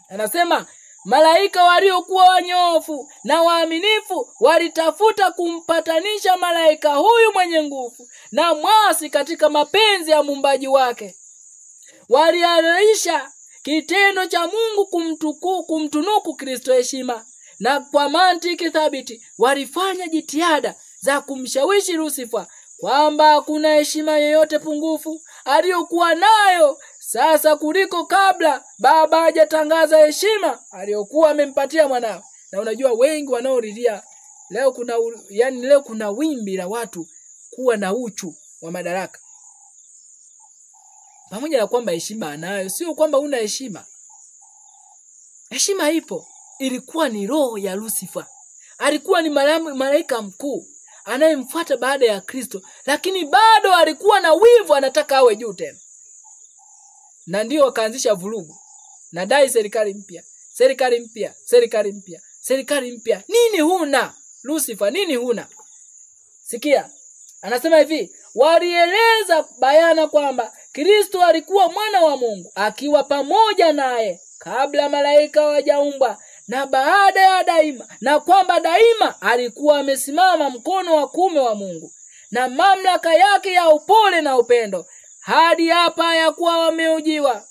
Anasema malaika waliokuwa wanyofu na waaminifu walitafuta kumpatanisha malaika huyu mwenye nguvu na mwasi katika mapenzi ya muumbaji wake. Walihalalisha kitendo cha Mungu kumtunuku Kristo heshima, na kwa mantiki thabiti walifanya jitihada za kumshawishi Lucifer kwamba hakuna heshima yoyote pungufu aliyokuwa nayo sasa kuliko kabla baba hajatangaza heshima aliyokuwa amempatia mwanawe. Na unajua wengi wanaoridia leo kuna wimbi la watu kuwa na uchu wa madaraka. Pamoja na kwamba heshima anayo, sio kwamba una heshima. Heshima ipo. Ilikuwa ni roho ya Lucifer. Alikuwa ni malaika mkuu anayemfuata baada ya Kristo, lakini bado alikuwa na wivu, anataka awe juu tena. Na ndio wakaanzisha vurugu. Nadai serikali mpya. Serikali mpya. Serikali mpya. Serikali mpya. Nini huna? Lucifer, nini huna? Sikia. Anasema hivi, walieleza bayana kwamba Kristo alikuwa mwana wa Mungu akiwa pamoja naye kabla malaika hawajaumbwa na baada ya daima, na kwamba daima alikuwa amesimama mkono wa kuume wa Mungu na mamlaka yake ya upole na upendo hadi hapa ya kuwa wameujiwa.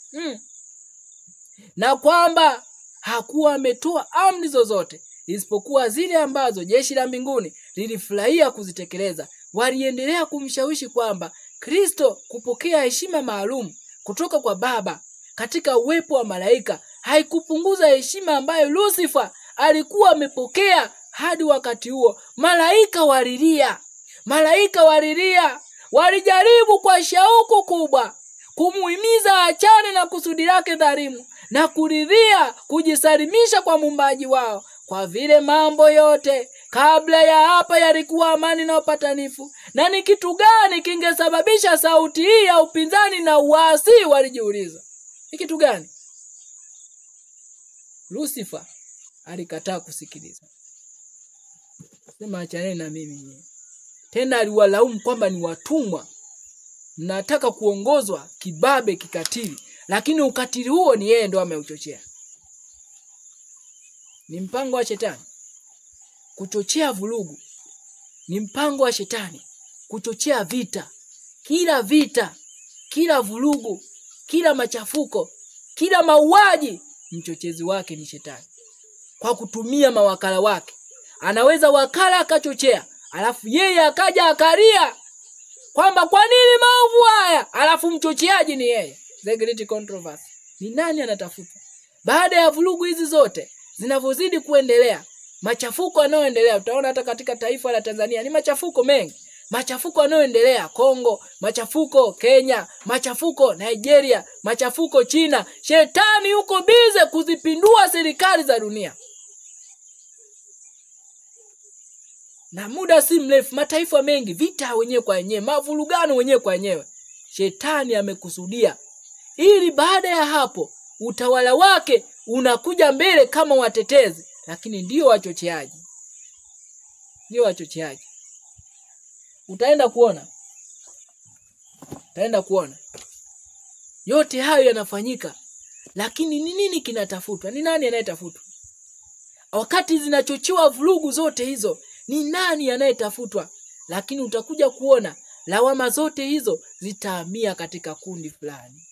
Na kwamba hakuwa ametoa amri zozote isipokuwa zile ambazo jeshi la mbinguni lilifurahia kuzitekeleza. Waliendelea kumshawishi kwamba Kristo kupokea heshima maalum kutoka kwa Baba katika uwepo wa malaika haikupunguza heshima ambayo Lucifer alikuwa amepokea hadi wakati huo. Malaika walilia. Walijaribu kwa shauku kubwa kumuhimiza achane na kusudi lake dhalimu na kuridhia kujisalimisha kwa muumbaji wao, kwa vile mambo yote kabla ya hapa yalikuwa amani na upatanifu. Na ni kitu gani kingesababisha sauti hii ya upinzani na uasi, walijiuliza. Ni kitu gani? Lucifer alikataa kusikiliza. Sema achane na mimi. Tena aliwalaumu kwamba ni watumwa. Mnataka kuongozwa kibabe, kikatili, lakini ukatili huo ni yeye ndo ameuchochea. Ni mpango wa shetani kuchochea vurugu. Ni mpango wa shetani kuchochea vita, kila vurugu, kila machafuko, kila mauaji. Mchochezi wake ni shetani. Kwa kutumia mawakala wake. Anaweza wakala akachochea, alafu yeye akaja akalia kwamba kwa nini maovu haya, alafu mchocheaji ni yeye. The great controversy. Ni nani anatafuta? Baada ya vurugu hizi zote zinavozidi kuendelea, machafuko yanayoendelea, utaona hata katika taifa la Tanzania ni machafuko mengi. Machafuko yanayoendelea Kongo, machafuko Kenya, machafuko Nigeria, machafuko China. Shetani yuko bize kuzipindua serikali za dunia. Na muda si mrefu mataifa mengi vita wenyewe kwa wenyewe, mavurugano wenyewe kwa wenyewe. Shetani amekusudia ili baada ya hapo utawala wake unakuja mbele kama watetezi, lakini ndio wachocheaji. Utaenda kuona. Yote hayo yanafanyika, lakini ni nini kinatafutwa? Ni nani anayetafutwa? Wakati zinachochewa vurugu zote hizo, ni nani anayetafutwa? Lakini utakuja kuona lawama zote hizo zitahamia katika kundi fulani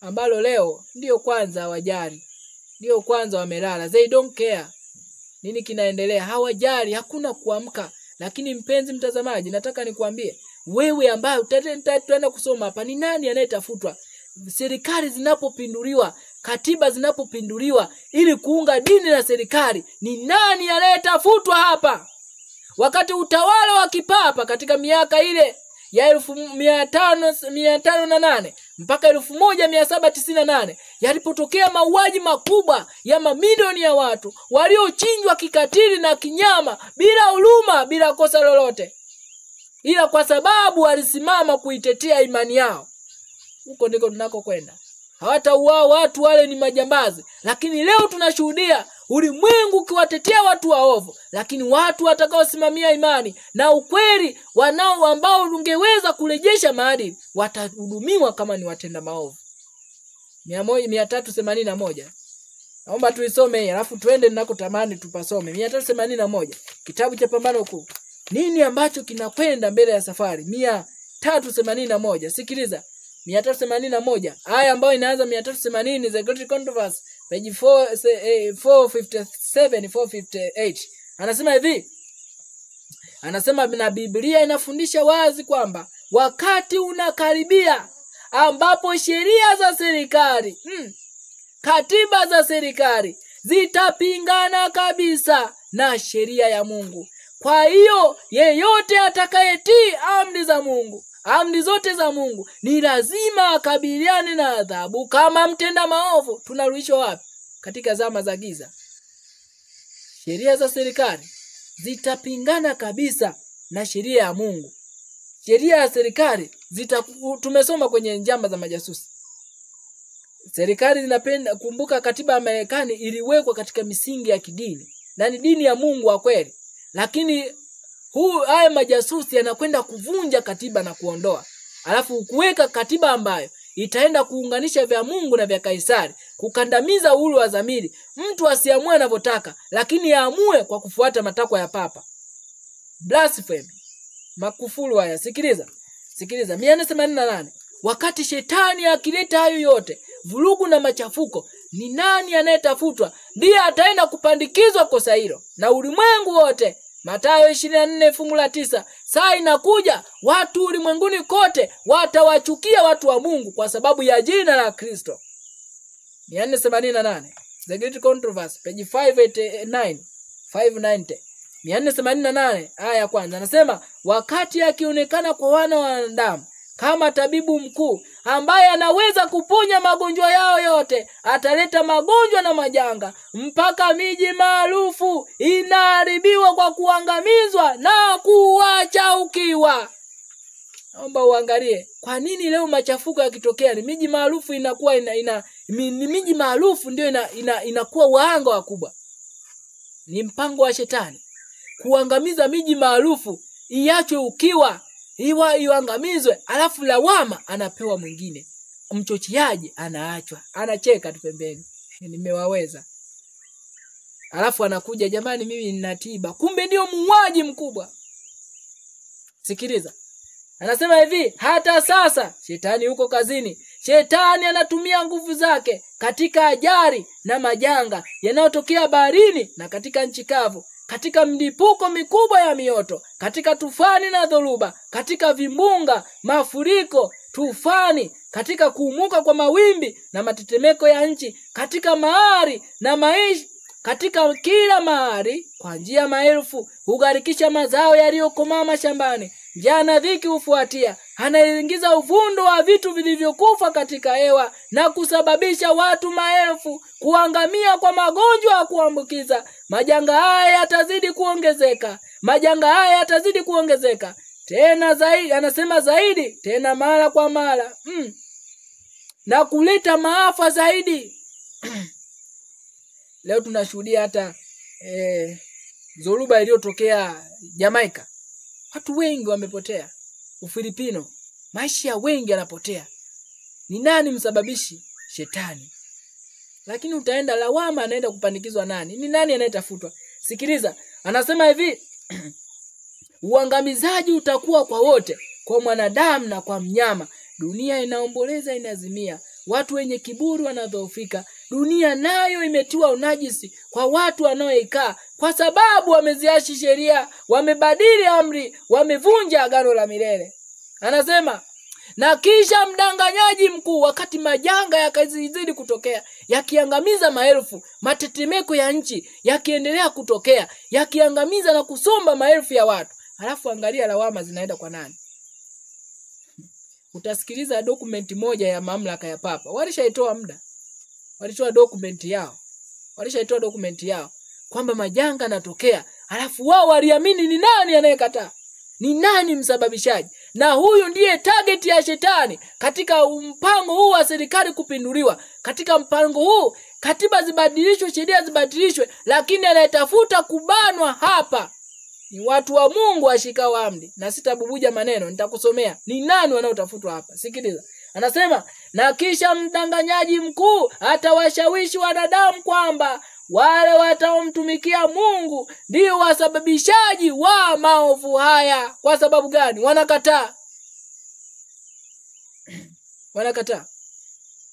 ambalo leo ndio kwanza wajari, ndio kwanza wamelala. They don't care nini kinaendelea, hawajari, hakuna kuamka. Lakini mpenzi mtazamaji, nataka nikuambie wewe ambaye utaenda kusoma hapa, ni nani anayetafutwa? Serikali zinapopinduliwa, katiba zinapopinduliwa ili kuunga dini na serikali, ni nani anayetafutwa hapa? Wakati utawala wa kipapa katika miaka ile ya 1508 mpaka 1798 yalipotokea mauaji makubwa ya mamilioni ya watu waliochinjwa kikatili na kinyama bila huruma, bila kosa lolote, ila kwa sababu walisimama kuitetea imani yao. Huko ndiko tunakokwenda. Hawatauao watu wale, ni majambazi, lakini leo tunashuhudia ulimwengu ukiwatetea watu waovu, lakini watu watakaosimamia imani na ukweli, ambao ungeweza kurejesha maadili, watahudumiwa kama ni watenda maovu. 381. Naomba tuisome hii alafu tuende ninakotamani tupasome. 381. Kitabu cha Pambano Kuu. Nini ambacho kinakwenda mbele ya safari? 381. Sikiliza. 381. Aya ambayo inaanza 380, The Great Controversy, page 457 458. Anasema hivi. Anasema na Biblia inafundisha wazi kwamba wakati unakaribia ambapo sheria za serikali, katiba za serikali zitapingana kabisa na sheria ya Mungu. Kwa hiyo yeyote atakayetii amri zote za Mungu ni lazima akabiliane na adhabu kama mtenda maovu. Tunarudishwa wapi? Katika zama za giza. Sheria za serikali zitapingana kabisa na sheria ya Mungu. Sheria ya serikali tumesoma kwenye njama za majasusi. Serikali zinapenda, kumbuka katiba ya Marekani iliwekwa katika misingi ya kidini na ni dini ya Mungu wa kweli. Lakini haya majasusi yanakwenda kuvunja katiba na kuondoa. Alafu kuweka katiba ambayo itaenda kuunganisha vya Mungu na vya Kaisari, kukandamiza uhuru wa dhamiri. Mtu asiamue anavyotaka, lakini aamue kwa kufuata matakwa ya papa. Blasphemy. Makufuru haya. Sikiliza. 488. Wakati shetani akileta hayo yote, vurugu na machafuko, ni nani anayetafutwa? Ndiye ataenda kupandikizwa kosa hilo na ulimwengu wote. Mathayo 24:9. Saa inakuja watu ulimwenguni kote watawachukia watu wa Mungu kwa sababu ya jina la Kristo. 488. The Great Controversy, page 589 590. 488 aya ya kwanza anasema, wakati akionekana kwa wana wa wanadamu kama tabibu mkuu ambaye anaweza kuponya magonjwa yao yote, ataleta magonjwa na majanga mpaka miji maarufu inaharibiwa kwa kuangamizwa na kuacha ukiwa. Naomba uangalie kwa nini leo machafuko yakitokea ni miji maarufu inakuwa ni miji maarufu ndio inakuwa wahanga wakubwa. Ni mpango wa shetani kuangamiza miji maarufu, iachwe ukiwa, iangamizwe, alafu lawama anapewa mwingine. Mchochiaji anaachwa, anacheka tu pembeni, nimewaweza. Alafu anakuja, jamani mimi nina tiba, kumbe ndio muuaji mkubwa. Sikiliza. Anasema hivi, hata sasa shetani yuko kazini. Shetani anatumia nguvu zake katika ajali na majanga yanayotokea baharini na katika nchi kavu, katika mlipuko mikubwa ya mioto, katika tufani na dhoruba, katika vimbunga, mafuriko, tufani, katika kuumuka kwa mawimbi na matetemeko ya nchi, katika mahari na maisha, katika kila mahali kwa njia maelfu hugarikisha mazao yaliyokomaa mashambani. Njaa na dhiki hufuatia. Anaingiza uvundo wa vitu vilivyokufa katika hewa na kusababisha watu maelfu kuangamia kwa magonjwa ya kuambukiza. Majanga haya yatazidi kuongezeka. Tena zaidi, anasema zaidi, tena mara kwa mara. Na kuleta maafa zaidi. Leo tunashuhudia hata dhoruba iliyotokea Jamaica. Watu wengi wamepotea. Ufilipino, maisha wengi yanapotea. Ni nani msababishi? Shetani. Lakini utaenda lawama, anaenda kupandikizwa nani? Ni nani anayetafutwa? Sikiliza, anasema hivi, uangamizaji utakuwa kwa wote, kwa mwanadamu na kwa mnyama. Dunia inaomboleza, inazimia. Watu wenye kiburi wanadhoofika. Dunia nayo imetiwa unajisi kwa watu wanaoikaa, kwa sababu wameziashi sheria, wamebadili amri, wamevunja agano la milele. Anasema, na kisha mdanganyaji mkuu, wakati majanga yakazidi kutokea, yakiangamiza maelfu, matetemeko ya nchi yakiendelea kutokea, yakiangamiza na kusomba maelfu ya watu. Halafu angalia lawama zinaenda kwa nani? Utasikiliza dokumenti moja ya mamlaka ya Papa. Walishaitoa muda. Walitoa dokumenti yao. Kwamba majanga yanatokea. Halafu wao waliamini ni nani anayekataa? Ni nani msababishaji? Na huyu ndiye target ya shetani katika mpango huu wa serikali kupinduliwa. Katika mpango huu katiba zibadilishwe, sheria zibadilishwe, lakini anayetafuta kubanwa hapa ni watu wa Mungu washikao amri. Na sitabubuja maneno, nitakusomea ni nani wanaotafutwa hapa. Sikiliza. Anasema, na kisha mdanganyaji mkuu atawashawishi wanadamu kwamba wale wataomtumikia Mungu ndio wasababishaji wa maovu haya. Kwa sababu gani? Wanakataa. Wanakataa.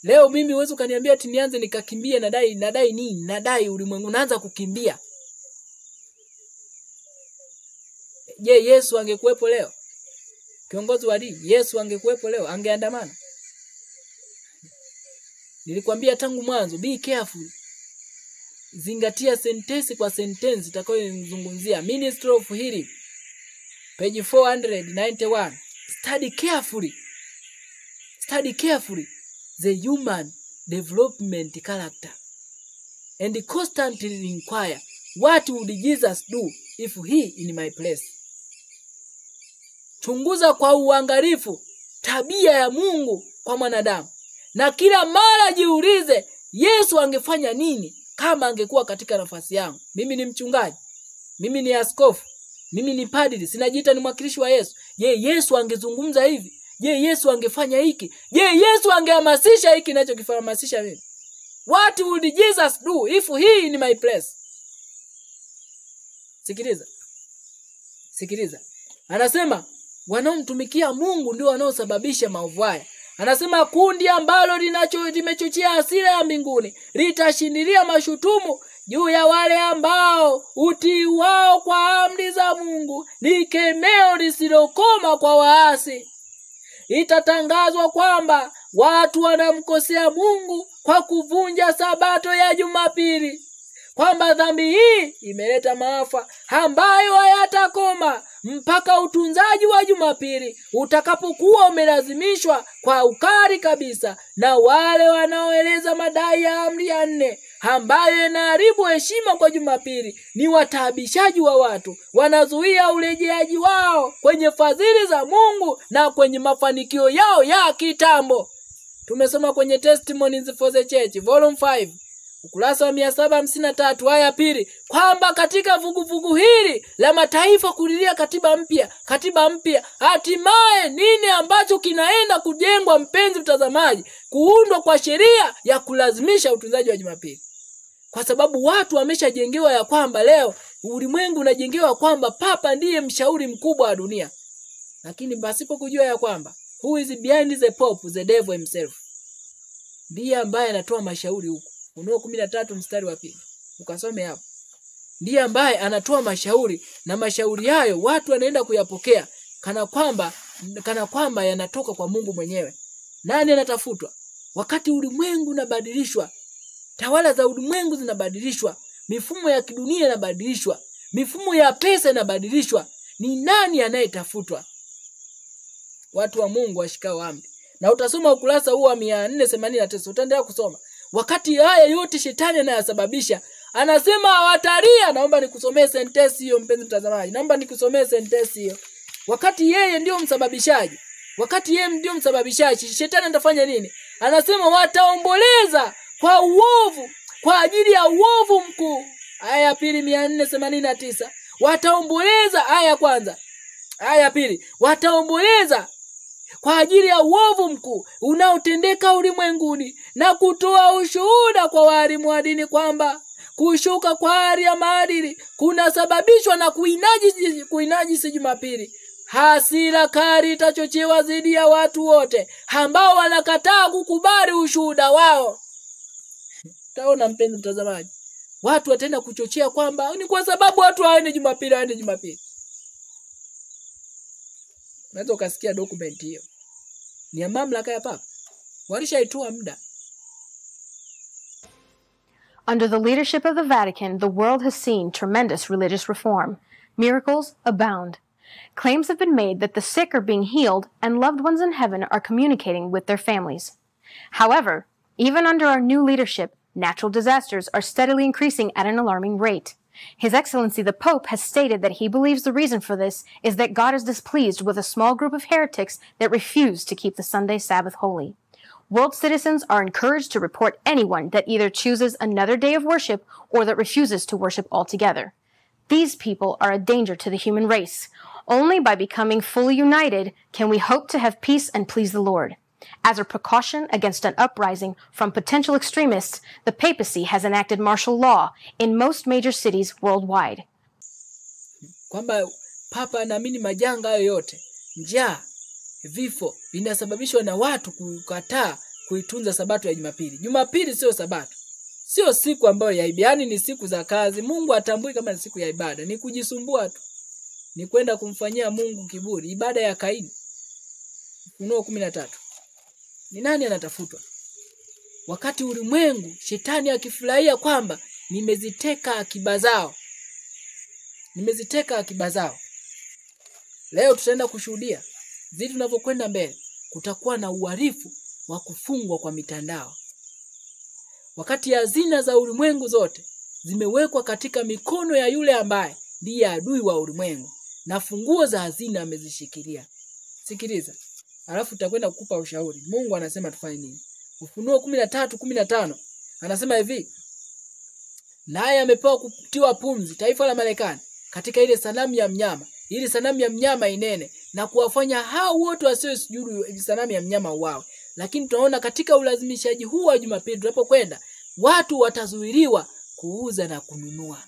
Leo mimi uwezo kaniambia ati nianze nikakimbia, nadai nini? Nadai ulimwengu, naanza kukimbia. Je, Yesu angekuwepo leo? Kiongozi wa dini, Yesu angekuwepo leo, angeandamana? Nilikwambia tangu mwanzo, be careful. Zingatia sentensi kwa sentensi itakayozungumzia. Ministry of Healing, page 491. Study carefully the human development character and constantly inquire, what would Jesus do if he in my place? Chunguza kwa uangalifu tabia ya Mungu kwa mwanadamu, na kila mara jiulize, Yesu angefanya nini kama angekuwa katika nafasi yangu? Mimi ni mchungaji, mimi ni askofu, mimi ni padri, sinajiita ni mwakilishi wa Yesu. Je, Yesu angezungumza hivi? Je, Yesu angefanya hiki? Je, Yesu angehamasisha hiki ninachokihamasisha mimi? What would Jesus do if he in my place? Sikiliza. Anasema wanaomtumikia Mungu ndio wanaosababisha maovu haya. Anasema kundi ambalo limechochea hasira ya mbinguni litashindilia mashutumu juu ya wale ambao utii wao kwa amri za Mungu ni kemeo lisilokoma kwa waasi. Itatangazwa kwamba watu wanamkosea Mungu kwa kuvunja sabato ya Jumapili, kwamba dhambi hii imeleta maafa ambayo hayatakoma mpaka utunzaji wa Jumapili utakapokuwa umelazimishwa kwa ukali kabisa na wale wanaoeleza madai ya amri ya 4 ambayo inaharibu heshima kwa Jumapili. Ni wataabishaji wa watu, wanazuia urejeaji wao kwenye fadhili za Mungu na kwenye mafanikio yao ya kitambo. Tumesoma kwenye Testimonies for the Church volume 5 ukurasa wa 753 aya 2 kwamba katika vuguvugu hili la mataifa kulilia katiba mpya, hatimaye nini ambacho kinaenda kujengwa, mpenzi mtazamaji? Kuundwa kwa sheria ya kulazimisha utunzaji wa Jumapili. Kwa sababu watu wameshajengewa ya kwamba leo ulimwengu unajengewa kwamba Papa ndiye mshauri mkubwa wa dunia. Lakini pasipo kujua ya kwamba who is behind the Pope, the devil himself. Ndiye ambaye anatoa mashauri huko. Ufunuo 13 mstari wa 2. Ukasome hapo. Ndiye ambaye anatoa mashauri, na mashauri hayo watu wanaenda kuyapokea kana kwamba yanatoka kwa Mungu mwenyewe. Nani anatafutwa? Wakati ulimwengu unabadilishwa, tawala za ulimwengu zinabadilishwa, mifumo ya kidunia inabadilishwa, mifumo ya pesa inabadilishwa, ni nani anayetafutwa? Watu wa Mungu washikao amri. Na utasoma ukurasa huu wa 489, utaendelea kusoma. Wakati haya yote shetani anayasababisha, anasema hawataria. Naomba nikusomee sentensi hiyo, mpenzi mtazamaji. Naomba nikusomee sentensi hiyo. Wakati yeye ndio msababishaji, shetani atafanya nini? Anasema wataomboleza kwa uovu, kwa ajili ya uovu mkuu. Aya ya 2 489. Wataomboleza, aya ya kwanza. Aya ya 2. Wataomboleza kwa ajili ya uovu mkuu unaotendeka ulimwenguni, na kutoa ushuhuda kwa walimu wa dini kwamba kushuka kwa hali ya maadili kunasababishwa na kuinajisi Jumapili. Hasira kali itachochewa dhidi ya watu wote ambao wanakataa kukubali ushuhuda wao. Taona mpenzi mtazamaji, watu wataenda kuchochea kwamba ni kwa sababu watu hawaendi Jumapili. Unaweza ukasikia document hiyo. Ni ya mamlaka ya Papa. Walishaitoa muda. Under the leadership of the Vatican, the world has seen tremendous religious reform. Miracles abound. Claims have been made that the sick are being healed and loved ones in heaven are communicating with their families. However, even under our new leadership, natural disasters are steadily increasing at an alarming rate. His Excellency the Pope has stated that he believes the reason for this is that God is displeased with a small group of heretics that refuse to keep the Sunday Sabbath holy. World citizens are encouraged to report anyone that either chooses another day of worship or that refuses to worship altogether. These people are a danger to the human race. Only by becoming fully united can we hope to have peace and please the Lord. As a precaution against an uprising from potential extremists, the papacy has enacted martial law in most major cities worldwide. Kwamba Papa anaamini majanga hayo yote, njaa, vifo, vinasababishwa na watu kukataa kuitunza sabato ya Jumapili. Jumapili sio sabato. Sio siku ambayo ya ibada, yani ni siku za kazi. Mungu atambui kama ni siku ya ibada, ni kujisumbua tu. Ni kwenda kumfanyia Mungu kiburi, ibada ya Kaini. Ufunuo 13. Ni nani anatafutwa? Wakati ulimwengu shetani akifurahia kwamba nimeziteka akiba zao. Nimeziteka akiba zao. Leo tutaenda kushuhudia zidi tunavyokwenda mbele kutakuwa na uhalifu wa kufungwa kwa mitandao. Wakati hazina za ulimwengu zote zimewekwa katika mikono ya yule ambaye ndiye adui wa ulimwengu na funguo za hazina amezishikilia. Sikiliza. Alafu tutakwenda kukupa ushauri. Mungu anasema tufanye nini? Ufunuo 13:15 anasema hivi: naye amepewa kutiwa pumzi taifa la Marekani katika ile sanamu ya mnyama, ili sanamu ya mnyama inene na kuwafanya hao wote wasiosujudu sanamu ya mnyama uwawe. Lakini tunaona katika ulazimishaji huu wa Jumapili tunapokwenda, watu watazuiliwa kuuza na kununua.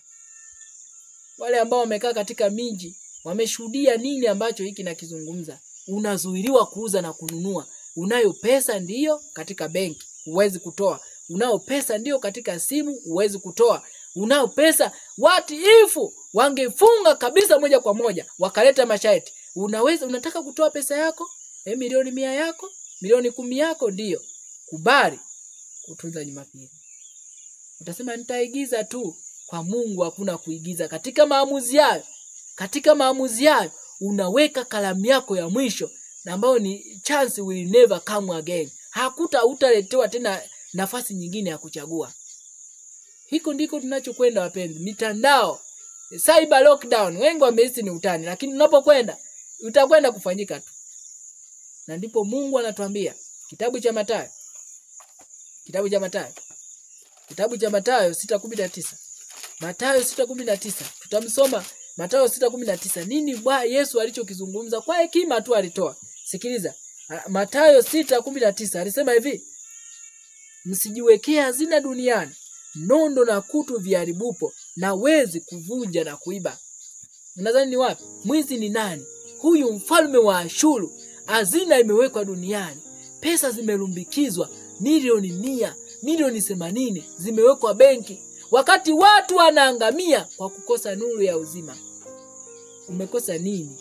Wale ambao wamekaa katika miji wameshuhudia nini ambacho hiki nakizungumza. Unazuiliwa kuuza na kununua. Unayo pesa ndiyo katika benki, huwezi kutoa. Unao pesa ndiyo katika simu, huwezi kutoa. Unao pesa, watiifu wangefunga kabisa moja kwa moja, wakaleta masharti. Unataka kutoa pesa yako? Milioni 100 yako? Milioni 10 yako? Ndiyo. Kubali kutunza Jumapili. Utasema nitaigiza tu. Kwa Mungu hakuna kuigiza. Katika maamuzi hayo, unaweka kalamu yako ya mwisho na ambayo ni chance will never come again. Utaletewa tena nafasi nyingine ya kuchagua. Hiko ndiko tunachokwenda wapenzi. Mitandao, cyber lockdown, wengi wamehisi ni utani, lakini unapokwenda utakwenda kufanyika tu. Na ndipo Mungu anatuambia kitabu cha Mathayo 6:19. Mathayo 6:19. Tutamsoma Mathayo 6:19. Nini Yesu alichokizungumza kwa hekima tu alitoa. Sikiliza. Mathayo 6:19 alisema hivi: msijiwekea hazina duniani, nondo na kutu viharibupo na wezi kuvunja na kuiba. Unadhani ni wapi? Mwizi ni nani? Huyu mfalme wa Ashuru. Hazina imewekwa duniani. Pesa zimelumbikizwa, milioni 100, milioni 80 zimewekwa benki. Wakati watu wanaangamia kwa kukosa nuru ya uzima. Umekosa nini?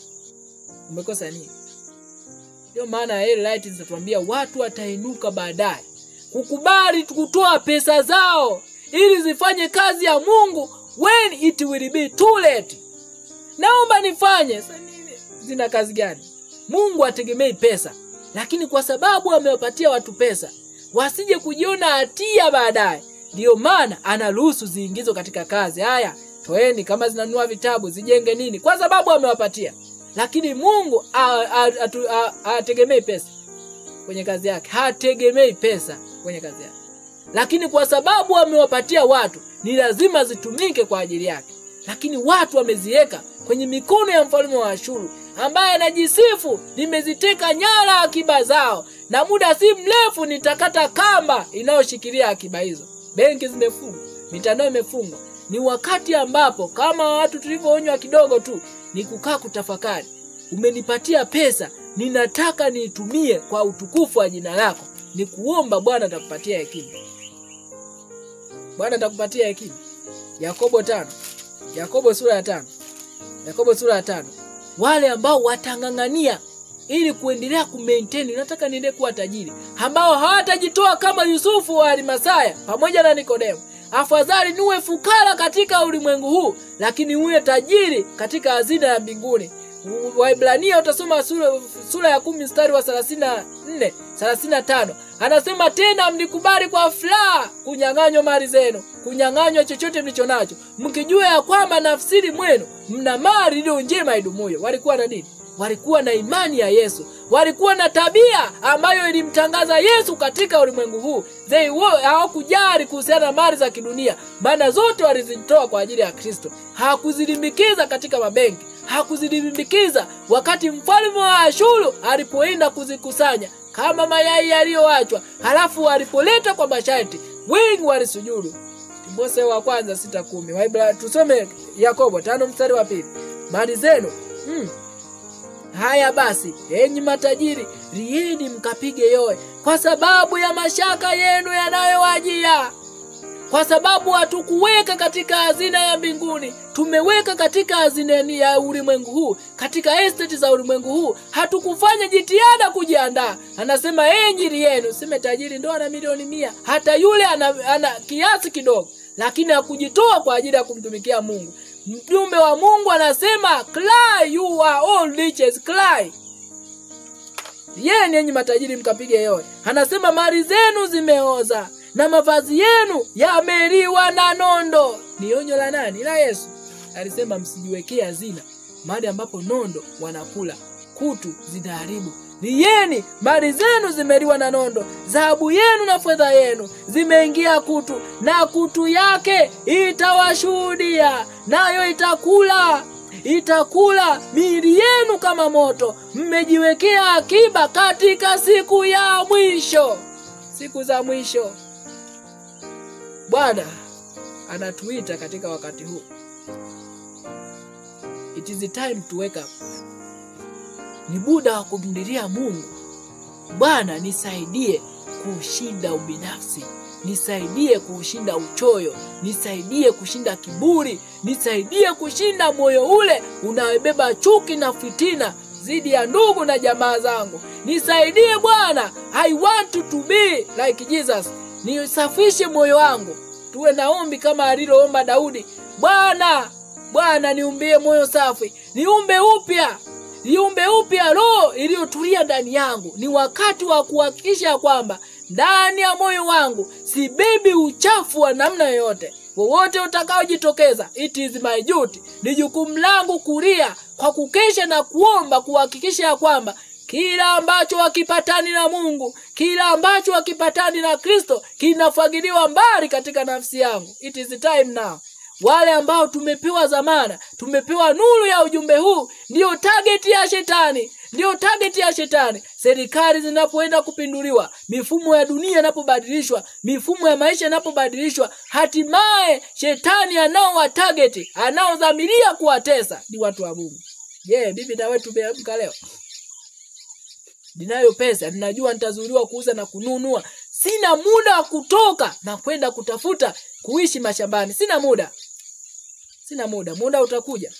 Ndio maana Light zinatuambia watu watainuka baadaye kukubali kutoa pesa zao ili zifanye kazi ya Mungu when it will be too late. Naomba nifanye. Zina kazi gani? Mungu ategemei pesa, lakini kwa sababu amewapatia watu pesa wasije kujiona hatia baadaye, ndio maana anaruhusu ziingizwe katika kazi. Haya, toeni kama zinanunua vitabu, zijenge nini, kwa sababu amewapatia. Lakini Mungu hategemei pesa kwenye kazi yake. Hategemei pesa kwenye kazi yake. Lakini kwa sababu amewapatia watu, ni lazima zitumike kwa ajili yake. Lakini watu wameziweka kwenye mikono ya mfalme wa Ashuru, ambaye anajisifu, nimeziteka nyara akiba zao, na muda si mrefu nitakata kamba inayoshikilia akiba hizo. Benki zimefungwa, mitandao imefungwa. Ni wakati ambapo kama watu tulivyoonywa kidogo tu ni kukaa kutafakari. Umenipatia pesa, ninataka niitumie kwa utukufu wa jina lako. Ni kuomba Bwana atakupatia hekima. Bwana atakupatia hekima. Yakobo 5. Yakobo sura ya 5. Wale ambao watangangania ili kuendelea kumaintain, nataka niendelee kuwa tajiri, ambao hawatajitoa kama Yusufu wa Arimathaya pamoja na Nikodemo. Afadhali niwe fukara katika ulimwengu huu, lakini uwe tajiri katika hazina ya mbinguni. Waibrania utasoma sura ya 10 mstari wa 34, 35. Anasema tena mnikubali kwa furaha kunyang'anywa mali zenu, kunyang'anywa chochote mlicho nacho, mkijua ya kwamba nafsini mwenu mna mali iliyo njema idumuyo. Walikuwa na nini? Walikuwa na imani ya Yesu. Walikuwa na tabia ambayo ilimtangaza Yesu katika ulimwengu huu. Hawakujali kuhusiana na mali za kidunia, maana zote walizitoa kwa ajili ya Kristo. Hawakuzilimbikiza katika mabenki, hakuzilimbikiza wakati mfalme wa Ashuru alipoenda kuzikusanya kama mayai yaliyoachwa, halafu walipoleta kwa masharti, wengi walisujudu. Timotheo wa kwanza 6:10. Tusome Yakobo 5 mstari wa 2. Mali zenu haya basi, enyi matajiri, rieni mkapige yoe kwa sababu ya mashaka yenu yanayowajia. Kwa sababu hatukuweka katika hazina ya mbinguni, tumeweka katika hazina ya ulimwengu huu, katika estate za ulimwengu huu. Hatukufanya jitihada kujiandaa. Anasema enyi rieni. Useme tajiri ndo ana milioni 100, hata yule ana kiasi kidogo, lakini hakujitoa kwa ajili ya kumtumikia Mungu. Mjumbe wa Mungu anasema cry, you are all riches, cry. Yeye enyi matajiri mkapige yoe. Anasema mali zenu zimeoza na mavazi yenu yameliwa na nondo. Ni onyo la nani? La Yesu. Alisema msijiwekee hazina mahali ambapo nondo wanakula, kutu zinaharibu. Lieni, mali zenu zimeliwa na nondo, dhahabu yenu na fedha yenu zimeingia kutu, na kutu yake itawashuhudia, nayo itakula miili yenu kama moto. Mmejiwekea akiba katika siku ya mwisho. Siku za mwisho. Bwana anatuita katika wakati huu. It is the time to wake up. Ni muda wa kumlilia Mungu. Bwana nisaidie kushinda ubinafsi, nisaidie kushinda uchoyo, nisaidie kushinda kiburi, nisaidie kushinda moyo ule unaobeba chuki na fitina zidi ya ndugu na jamaa zangu. Nisaidie Bwana. I want to be like Jesus. Nisafishe moyo wangu. Tuwe na ombi kama aliloomba Daudi. Bwana niumbie moyo safi, niumbe upya roho iliyotulia ndani yangu. Ni wakati wa kuhakikisha kwamba ndani ya moyo wangu sibebi uchafu wa namna yoyote. Wowote utakaojitokeza, it is my duty, ni jukumu langu kulia kwa kukesha na kuomba, kuhakikisha ya kwamba kila ambacho wakipatani na Mungu, kila ambacho wakipatani na Kristo kinafagiliwa mbali katika nafsi yangu. It is the time now. Wale ambao tumepewa zamana, tumepewa nuru ya ujumbe huu, ndio target ya shetani. Serikali zinapoenda kupinduliwa, mifumo ya dunia inapobadilishwa, mifumo ya maisha inapobadilishwa, hatimaye shetani target, anaodhamiria kuwatesa ni watu wa Mungu. Bibi na wewe tumeamka leo. Ninayo pesa, ninajua nitazuiliwa kuuza na kununua. Sina muda wa kutoka na kwenda kutafuta kuishi mashambani. Sina muda. Muda utakuja.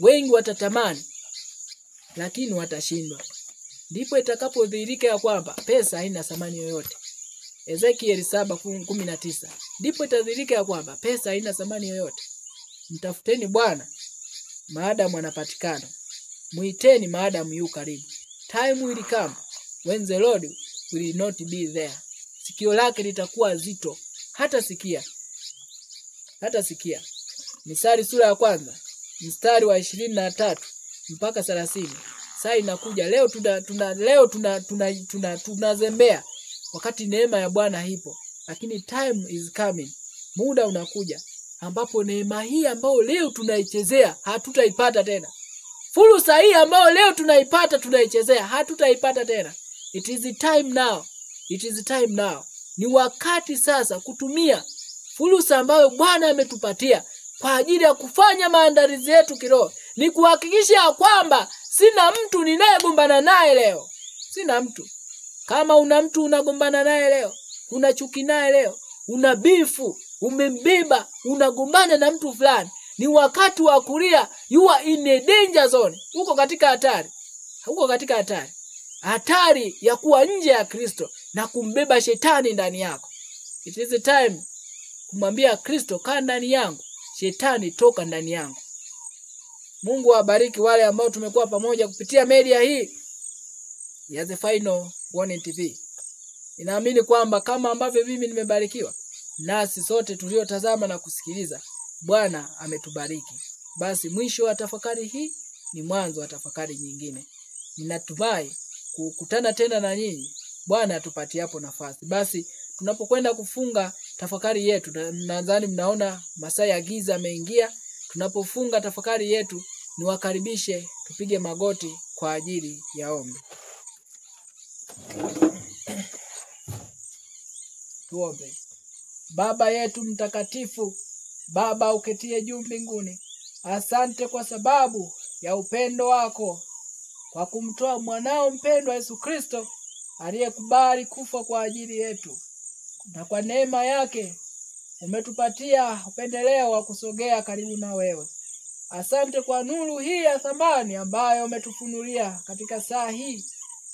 Wengi watatamani, lakini watashindwa. Ndipo itakapodhihirika ya kwamba pesa haina thamani yoyote. Ezekiel 7:19. Ndipo itadhihirika ya kwamba pesa haina thamani yoyote. Mtafuteni Bwana maadamu anapatikana, muiteni maadamu yu karibu. Time will come when the Lord will not be there. Sikio lake litakuwa zito, hata sikia. Misali sura ya 1 mstari wa 23 mpaka 30. Saa inakuja leo tunazembea wakati neema ya Bwana ipo, lakini time is coming. Muda unakuja ambapo neema hii ambayo leo tunaichezea hatutaipata tena. Fursa hii ambayo leo tunaichezea hatutaipata tena. It is the time now. Ni wakati sasa kutumia fursa ambayo Bwana ametupatia kwa ajili ya kufanya maandalizi yetu kiroho. Ni kuhakikisha kwamba sina mtu ninayegombana naye leo. Sina mtu. Kama una mtu unagombana naye leo, una chuki naye leo, una bifu, umembeba, unagombana na mtu fulani, ni wakati wa kulia. You are in a danger zone. Uko katika hatari. Uko katika hatari. Hatari ya kuwa nje ya Kristo na kumbeba shetani ndani yako. It is the time kumwambia Kristo, kaa ndani yangu, shetani toka ndani yangu. Mungu awabariki wale ambao tumekuwa pamoja kupitia media hii ya The Final Warning TV. Ninaamini kwamba kama ambavyo mimi nimebarikiwa, nasi sote tuliotazama na kusikiliza, Bwana ametubariki. Basi mwisho wa tafakari hii ni mwanzo wa tafakari nyingine. Ninatumai kukutana tena na nyinyi, Bwana atupatie hapo nafasi. Basi tunapokwenda kufunga tafakari yetu, nadhani mnaona masaa ya giza yameingia. Tunapofunga tafakari yetu, niwakaribishe tupige magoti kwa ajili ya ombi. Tuombe. Baba yetu mtakatifu, Baba uketie juu mbinguni, asante kwa sababu ya upendo wako kwa kumtoa mwanao mpendwa Yesu Kristo aliyekubali kufa kwa ajili yetu. Na kwa neema yake umetupatia upendeleo wa kusogea karibu na wewe. Asante kwa nuru hii ya thamani ambayo umetufunulia katika saa hii.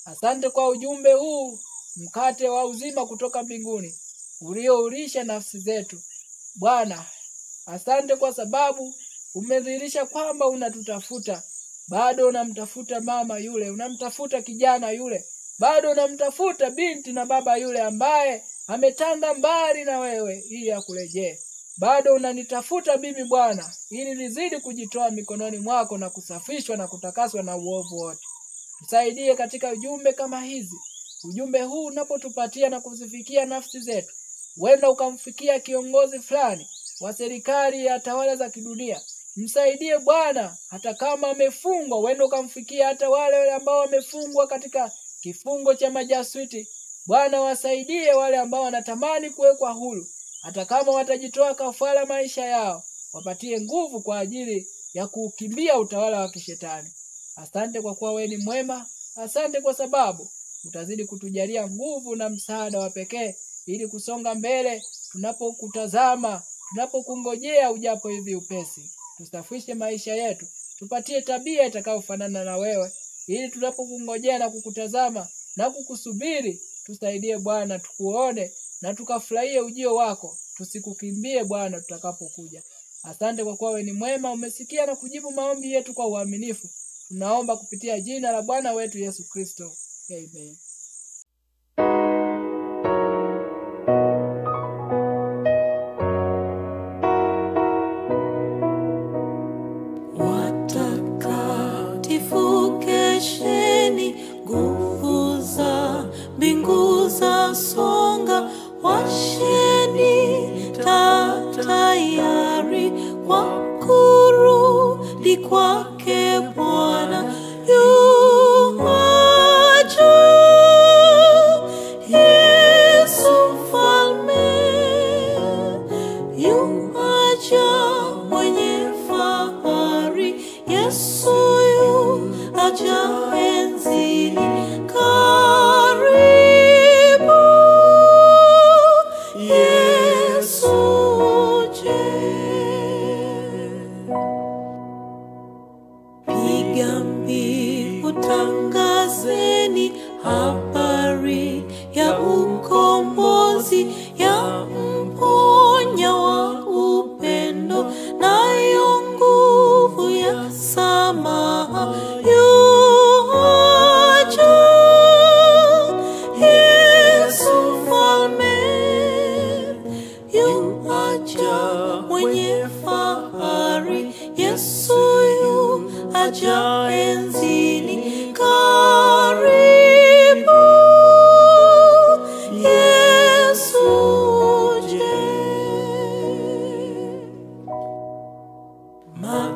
Asante kwa ujumbe huu, mkate wa uzima kutoka mbinguni ulioulisha nafsi zetu. Bwana, asante kwa sababu umedhihirisha kwamba unatutafuta. Bado unamtafuta mama yule, unamtafuta kijana yule, bado unamtafuta binti na baba yule ambaye ametanga mbali na wewe ili akurejee. Bado unanitafuta mimi Bwana, ili nizidi kujitoa mikononi mwako na kusafishwa na kutakaswa na uovu wote. Tusaidie katika ujumbe kama hizi. Ujumbe huu unapotupatia na kuzifikia nafsi zetu, wenda ukamfikia kiongozi fulani wa serikali ya tawala za kidunia. Msaidie Bwana, hata kama amefungwa, wenda ukamfikia hata wale ambao wamefungwa katika kifungo cha majasuti. Bwana, wasaidie wale ambao wanatamani kuwekwa huru, hata kama watajitoa kafara maisha yao. Wapatie nguvu kwa ajili ya kukimbia utawala wa kishetani. Asante kwa kuwa wewe ni mwema. Asante kwa sababu utazidi kutujalia nguvu na msaada wa pekee ili kusonga mbele tunapokutazama, tunapokungojea ujapo hivi upesi. Tusafishe maisha yetu, tupatie tabia itakayofanana na wewe, ili tunapokungojea na kukutazama na kukusubiri, tusaidie Bwana tukuone na tukafurahie ujio wako. Tusikukimbie Bwana tutakapokuja. Asante kwa kuwa wewe ni mwema, umesikia na kujibu maombi yetu kwa uaminifu. Tunaomba kupitia jina la Bwana wetu Yesu Kristo. Amen. Watakatifu kesheni, nguvu za mbingu za songa, washeni tayari kwa kurudi kwake Bwana. Yuaja Yesu mfalme, yuaja mwenye fahari. Yesu yuaja enzini, karibu Yesu uje. Piga mbiu tangazeni habari ya ukombozi, ya mponya wa upendo, nayo nguvu ya samaha. Yuaja Yesu mfalme, yuaja mwenye fahari. Yesu yuaja enzini, karibu Yesu uje.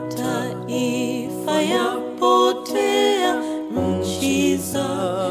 Mataifa yapotea, nchi za